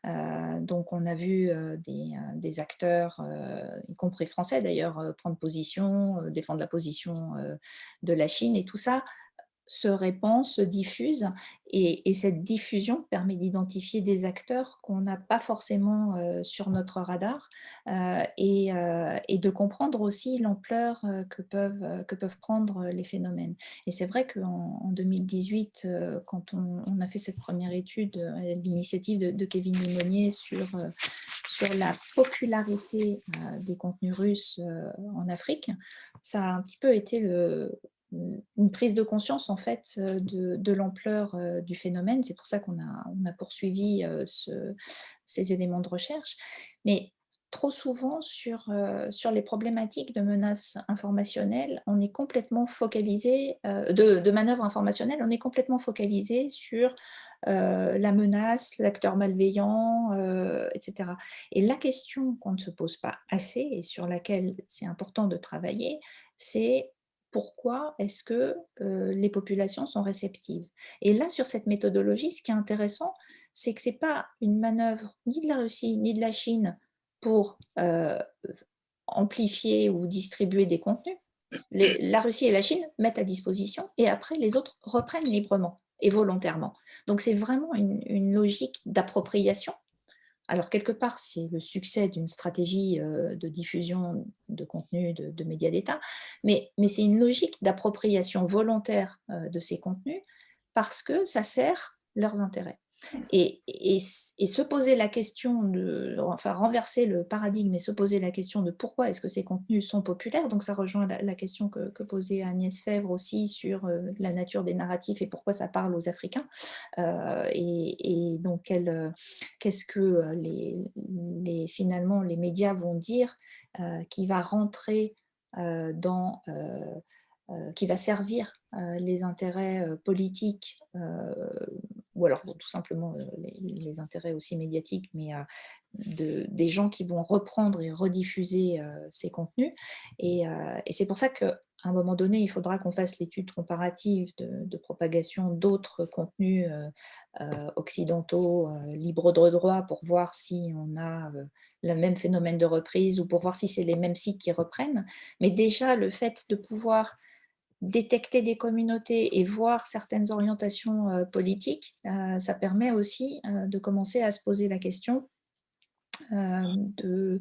Donc, on a vu des acteurs, y compris français d'ailleurs, prendre position, défendre la position de la Chine, et tout ça se répand, se diffuse, et cette diffusion permet d'identifier des acteurs qu'on n'a pas forcément sur notre radar, et de comprendre aussi l'ampleur que peuvent prendre les phénomènes. Et c'est vrai qu'en 2018, quand on a fait cette première étude, l'initiative de Kevin Lemonnier sur sur la popularité des contenus russes en Afrique, ça a un petit peu été une prise de conscience en fait de l'ampleur du phénomène. C'est pour ça qu'on a poursuivi ces éléments de recherche. Mais trop souvent sur les problématiques de menaces informationnelles, on est complètement focalisé, de manœuvres informationnelles, on est complètement focalisé sur la menace, l'acteur malveillant, etc. Et la question qu'on ne se pose pas assez et sur laquelle c'est important de travailler, c'est pourquoi est-ce que les populations sont réceptives. Et là, sur cette méthodologie, ce qui est intéressant, c'est que ce n'est pas une manœuvre ni de la Russie ni de la Chine pour amplifier ou distribuer des contenus. La Russie et la Chine mettent à disposition et après les autres reprennent librement et volontairement. Donc c'est vraiment une logique d'appropriation. Alors quelque part, c'est le succès d'une stratégie de diffusion de contenu de médias d'État, mais c'est une logique d'appropriation volontaire de ces contenus parce que ça sert leurs intérêts. Et se poser la question enfin renverser le paradigme et se poser la question de pourquoi est-ce que ces contenus sont populaires, donc ça rejoint la question que posait Agnès Fèvre aussi sur la nature des narratifs et pourquoi ça parle aux Africains, et donc qu'est-ce que finalement les médias vont dire qui va rentrer qui va servir les intérêts politiques ou alors tout simplement les intérêts aussi médiatiques, mais des gens qui vont reprendre et rediffuser ces contenus. Et c'est pour ça qu'à un moment donné, il faudra qu'on fasse l'étude comparative de propagation d'autres contenus occidentaux libres de droit pour voir si on a le même phénomène de reprise ou pour voir si c'est les mêmes sites qui reprennent. Mais déjà, le fait de pouvoir détecter des communautés et voir certaines orientations politiques, ça permet aussi de commencer à se poser la question de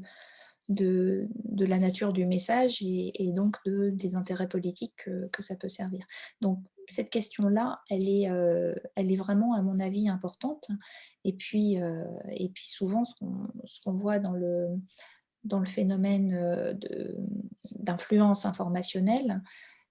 la nature du message et donc des intérêts politiques que ça peut servir. Donc cette question-là, elle est vraiment, à mon avis, importante. Et puis souvent, ce qu'on voit dans le phénomène d'influence informationnelle,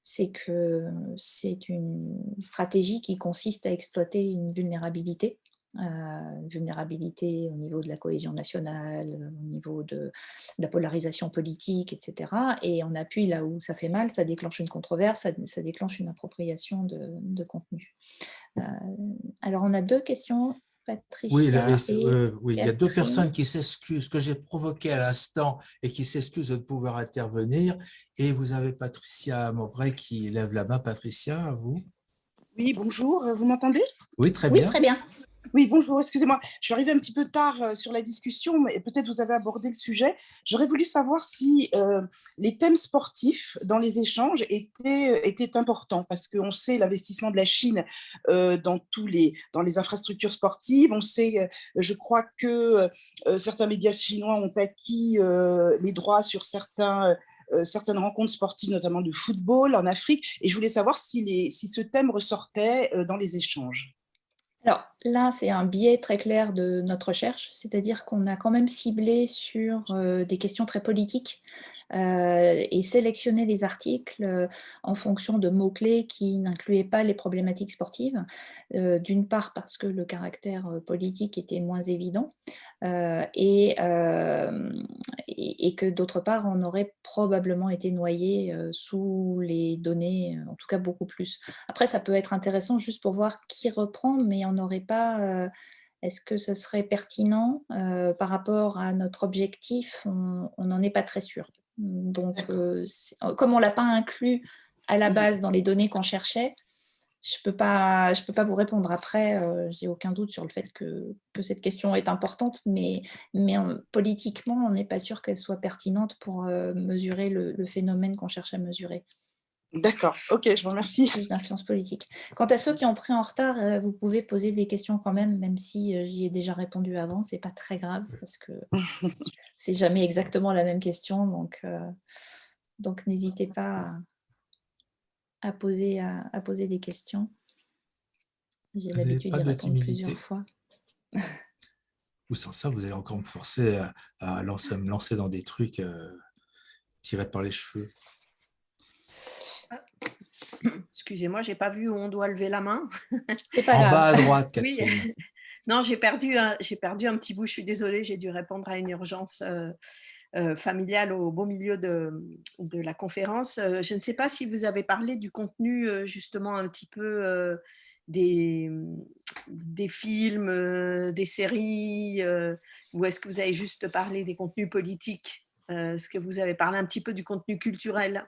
c'est que c'est une stratégie qui consiste à exploiter une vulnérabilité au niveau de la cohésion nationale, au niveau de la polarisation politique, etc. Et on appuie là où ça fait mal, ça déclenche une controverse, ça déclenche une appropriation de contenu. Alors, on a deux questions. Patricia oui, il y a deux Catherine. personnes qui s'excusent, que j'ai provoqué à l'instant et qui s'excusent de pouvoir intervenir. Et vous avez Patricia Maubrey qui lève la main. Patricia, à vous. Oui, bonjour, vous m'entendez? Oui, très Oui, bien. très bien. Oui, bonjour, excusez-moi, je suis arrivée un petit peu tard sur la discussion, mais peut-être vous avez abordé le sujet. J'aurais voulu savoir si les thèmes sportifs dans les échanges étaient importants, parce qu'on sait l'investissement de la Chine dans les infrastructures sportives. On sait, je crois que certains médias chinois ont acquis les droits sur certaines rencontres sportives, notamment de football en Afrique, et je voulais savoir si ce thème ressortait dans les échanges. Alors là, c'est un biais très clair de notre recherche, c'est-à-dire qu'on a quand même ciblé sur des questions très politiques et sélectionné les articles en fonction de mots-clés qui n'incluaient pas les problématiques sportives, d'une part parce que le caractère politique était moins évident et que d'autre part, on aurait probablement été noyé sous les données, en tout cas beaucoup plus. Après, ça peut être intéressant juste pour voir qui reprend, mais on n'aurait pas... Est-ce que ce serait pertinent par rapport à notre objectif? On n'en est pas très sûr. Donc, comme on ne l'a pas inclus à la base dans les données qu'on cherchait, je peux pas vous répondre. Après, je n'ai aucun doute sur le fait que cette question est importante, mais politiquement, on n'est pas sûr qu'elle soit pertinente pour mesurer le phénomène qu'on cherche à mesurer. D'accord, ok, je vous remercie. Plus d'influence politique. Quant à ceux qui ont pris en retard, vous pouvez poser des questions quand même si j'y ai déjà répondu avant, c'est pas très grave parce que c'est jamais exactement la même question, donc n'hésitez pas à poser des questions. J'ai l'habitude d'y répondre plusieurs fois. ou sans ça, vous allez encore me forcer à me lancer dans des trucs tirés par les cheveux. Excusez-moi, j'ai pas vu où on doit lever la main. C'est pas En grave. bas à droite, Oui. Catherine. Non, j'ai perdu un petit bout. Je suis désolée, j'ai dû répondre à une urgence familiale au beau milieu de la conférence. Je ne sais pas si vous avez parlé du contenu, justement, un petit peu des films, des séries, ou est-ce que vous avez juste parlé des contenus politiques? Est-ce que vous avez parlé un petit peu du contenu culturel?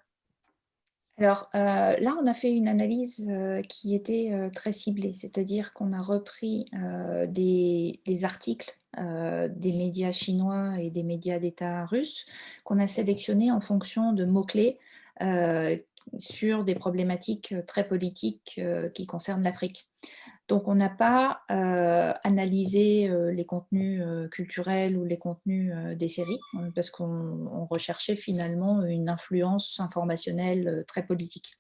Alors là, on a fait une analyse qui était très ciblée, c'est-à-dire qu'on a repris des articles des médias chinois et des médias d'État russes qu'on a sélectionnés en fonction de mots-clés sur des problématiques très politiques qui concernent l'Afrique. Donc, on n'a pas analysé les contenus culturels ou les contenus des séries, parce qu'on recherchait finalement une influence informationnelle très politique.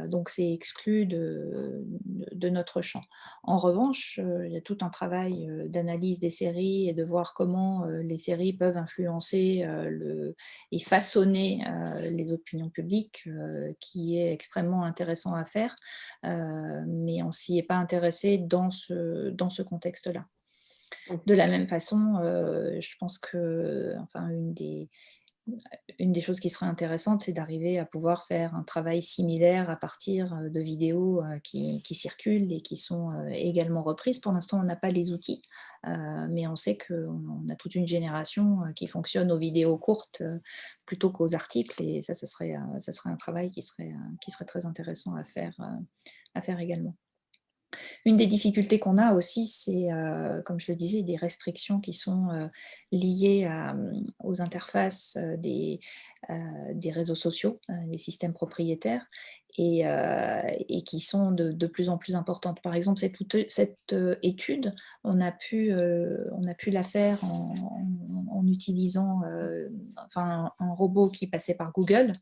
Donc, c'est exclu de notre champ. En revanche, il y a tout un travail d'analyse des séries et de voir comment les séries peuvent influencer et façonner les opinions publiques, qui est extrêmement intéressant à faire, mais on ne s'y est pas intéressé dans ce contexte-là. De la même façon, je pense que une des choses qui serait intéressante, c'est d'arriver à pouvoir faire un travail similaire à partir de vidéos qui circulent et qui sont également reprises. Pour l'instant, on n'a pas les outils, mais on sait qu'on a toute une génération qui fonctionne aux vidéos courtes plutôt qu'aux articles, et ça serait un travail qui serait très intéressant à faire également. Une des difficultés qu'on a aussi, c'est, comme je le disais, des restrictions qui sont liées aux interfaces des réseaux sociaux, les systèmes propriétaires, et qui sont de plus en plus importantes. Par exemple, cette étude, on a pu la faire en utilisant un robot qui passait par Google.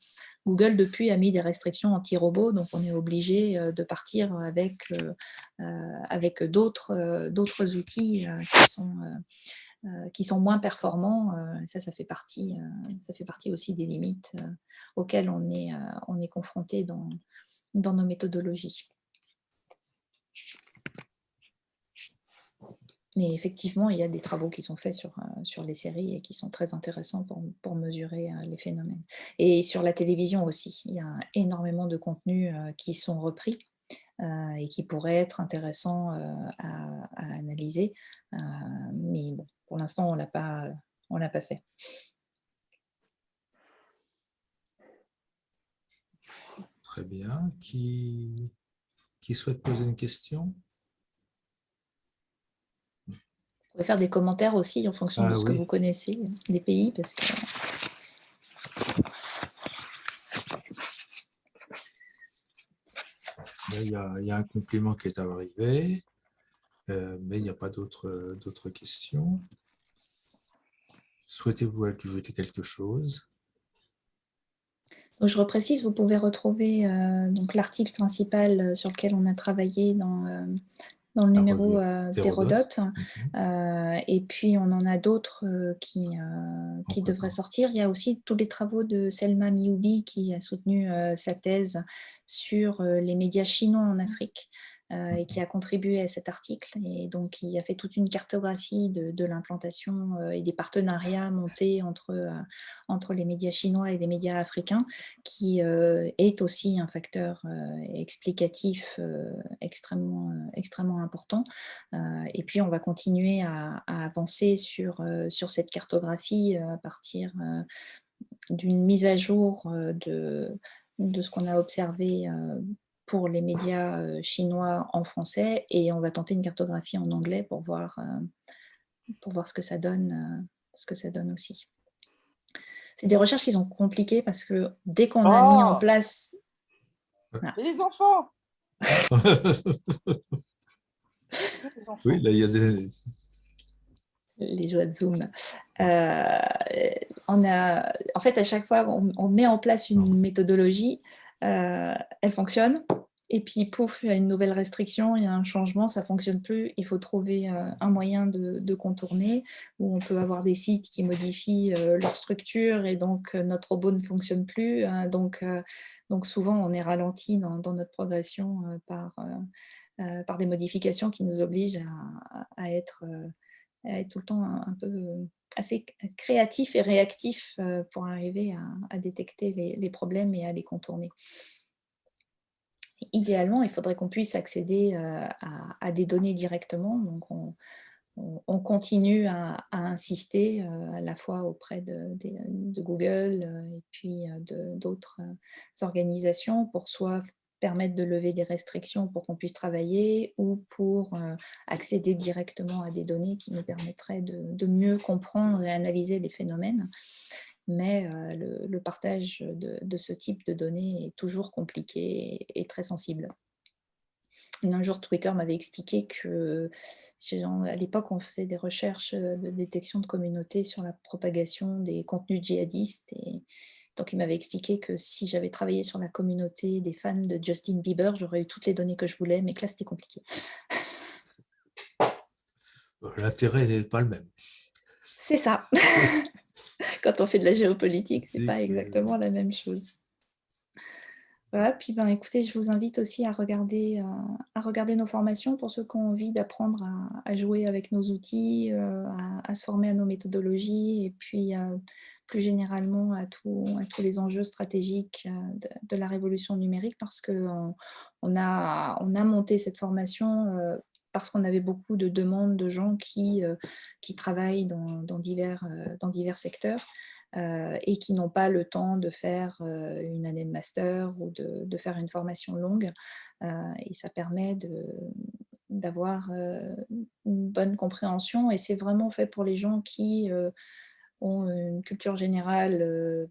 Google, depuis, a mis des restrictions anti-robots, donc on est obligé de partir avec d'autres outils qui sont moins performants. Ça fait partie aussi des limites auxquelles on est confronté dans nos méthodologies. Mais effectivement, il y a des travaux qui sont faits sur les séries et qui sont très intéressants pour mesurer les phénomènes. Et sur la télévision aussi, il y a énormément de contenus qui sont repris et qui pourraient être intéressants à analyser. Mais bon, pour l'instant, on l'a pas fait. Très bien. Qui souhaite poser une question? Vous pouvez faire des commentaires aussi en fonction de ce que oui. vous connaissez des pays, parce que... Il y a un complément qui est arrivé, mais il n'y a pas d'autres questions. Souhaitez-vous ajouter quelque chose? Donc, je reprécise, vous pouvez retrouver donc l'article principal sur lequel on a travaillé dans le numéro d'Hérodote. Et puis, on en a d'autres qui devraient sortir. Il y a aussi tous les travaux de Selma Mioubi qui a soutenu sa thèse sur les médias chinois en Afrique et qui a contribué à cet article. Et donc, qui a fait toute une cartographie de l'implantation et des partenariats montés entre les médias chinois et les médias africains, qui est aussi un facteur explicatif extrêmement important. Et puis, on va continuer à avancer sur cette cartographie à partir d'une mise à jour de ce qu'on a observé pour les médias chinois en français, et on va tenter une cartographie en anglais pour voir ce que ça donne, aussi. C'est des recherches qui sont compliquées parce que dès qu'on a mis en place... C'est les enfants. Oui, là, il y a des... Les joies de Zoom. En fait, à chaque fois, on met en place une méthodologie, elle fonctionne, Et puis, pouf, il y a une nouvelle restriction, il y a un changement, ça ne fonctionne plus. Il faut trouver un moyen de contourner, où on peut avoir des sites qui modifient leur structure et donc notre robot ne fonctionne plus. Donc, souvent, on est ralenti dans notre progression par des modifications qui nous obligent à être tout le temps un peu assez créatif et réactif pour arriver à détecter les problèmes et à les contourner. Idéalement, il faudrait qu'on puisse accéder à des données directement. Donc, on continue à insister à la fois auprès de Google et puis d'autres organisations pour soit permettre de lever des restrictions pour qu'on puisse travailler ou pour accéder directement à des données qui nous permettraient de mieux comprendre et analyser les phénomènes. Mais le partage de ce type de données est toujours compliqué et très sensible. Un jour, Twitter m'avait expliqué que, à l'époque, on faisait des recherches de détection de communautés sur la propagation des contenus djihadistes. Et donc, il m'avait expliqué que si j'avais travaillé sur la communauté des fans de Justin Bieber, j'aurais eu toutes les données que je voulais, mais que là, c'était compliqué. L'intérêt n'est pas le même. C'est ça. Quand on fait de la géopolitique, c'est pas exactement la même chose. Voilà, puis écoutez, je vous invite aussi à regarder nos formations pour ceux qui ont envie d'apprendre à jouer avec nos outils, à se former à nos méthodologies et puis plus généralement à tous les enjeux stratégiques de la révolution numérique parce qu'on a monté cette formation parce qu'on avait beaucoup de demandes de gens qui travaillent dans divers secteurs. Et qui n'ont pas le temps de faire une année de master ou de faire une formation longue. Et ça permet d'avoir une bonne compréhension. Et c'est vraiment fait pour les gens qui ont une culture générale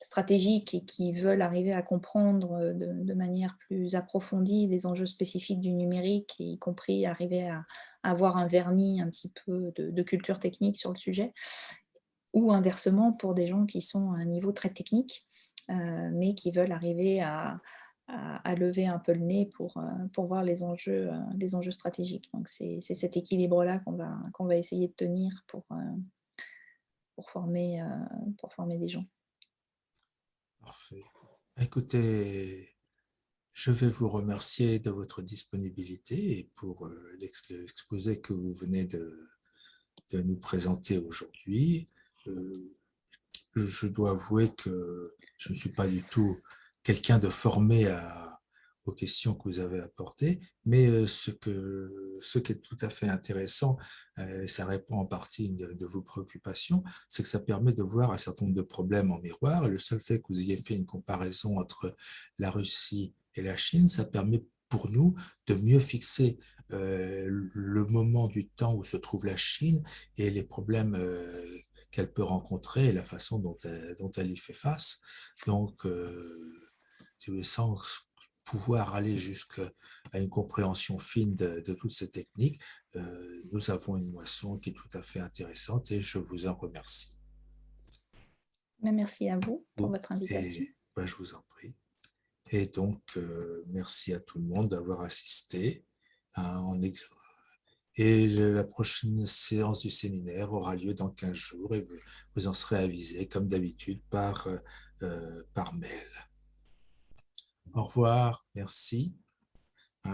stratégique et qui veulent arriver à comprendre de manière plus approfondie les enjeux spécifiques du numérique, y compris arriver à avoir un vernis un petit peu de culture technique sur le sujet. Ou inversement pour des gens qui sont à un niveau très technique, mais qui veulent arriver à lever un peu le nez pour voir les enjeux stratégiques. Donc c'est cet équilibre-là qu'on va essayer de tenir pour former des gens. Parfait. Écoutez, je vais vous remercier de votre disponibilité et pour l'exposé que vous venez de nous présenter aujourd'hui. Je dois avouer que je ne suis pas du tout quelqu'un de formé aux questions que vous avez apportées, mais ce qui est tout à fait intéressant, ça répond en partie de vos préoccupations, c'est que ça permet de voir un certain nombre de problèmes en miroir. Et le seul fait que vous ayez fait une comparaison entre la Russie et la Chine, ça permet pour nous de mieux fixer le moment du temps où se trouve la Chine et les problèmes qu'elle peut rencontrer et la façon dont elle y fait face. Donc, si vous voulez, sans pouvoir aller jusqu'à une compréhension fine de toutes ces techniques, nous avons une moisson qui est tout à fait intéressante et je vous en remercie. Merci à vous pour votre invitation. Et, je vous en prie. Et donc, merci à tout le monde d'avoir assisté. Et la prochaine séance du séminaire aura lieu dans 15 jours et vous en serez avisé, comme d'habitude, par mail. Au revoir, merci.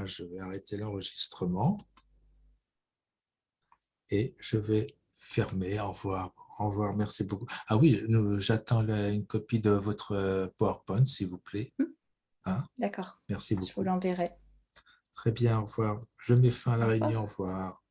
Je vais arrêter l'enregistrement et je vais fermer. Au revoir, merci beaucoup. Ah oui, j'attends une copie de votre PowerPoint, s'il vous plaît. D'accord. Merci beaucoup. Je vous l'enverrai. Très bien, au revoir. Je mets fin à la réunion, au revoir.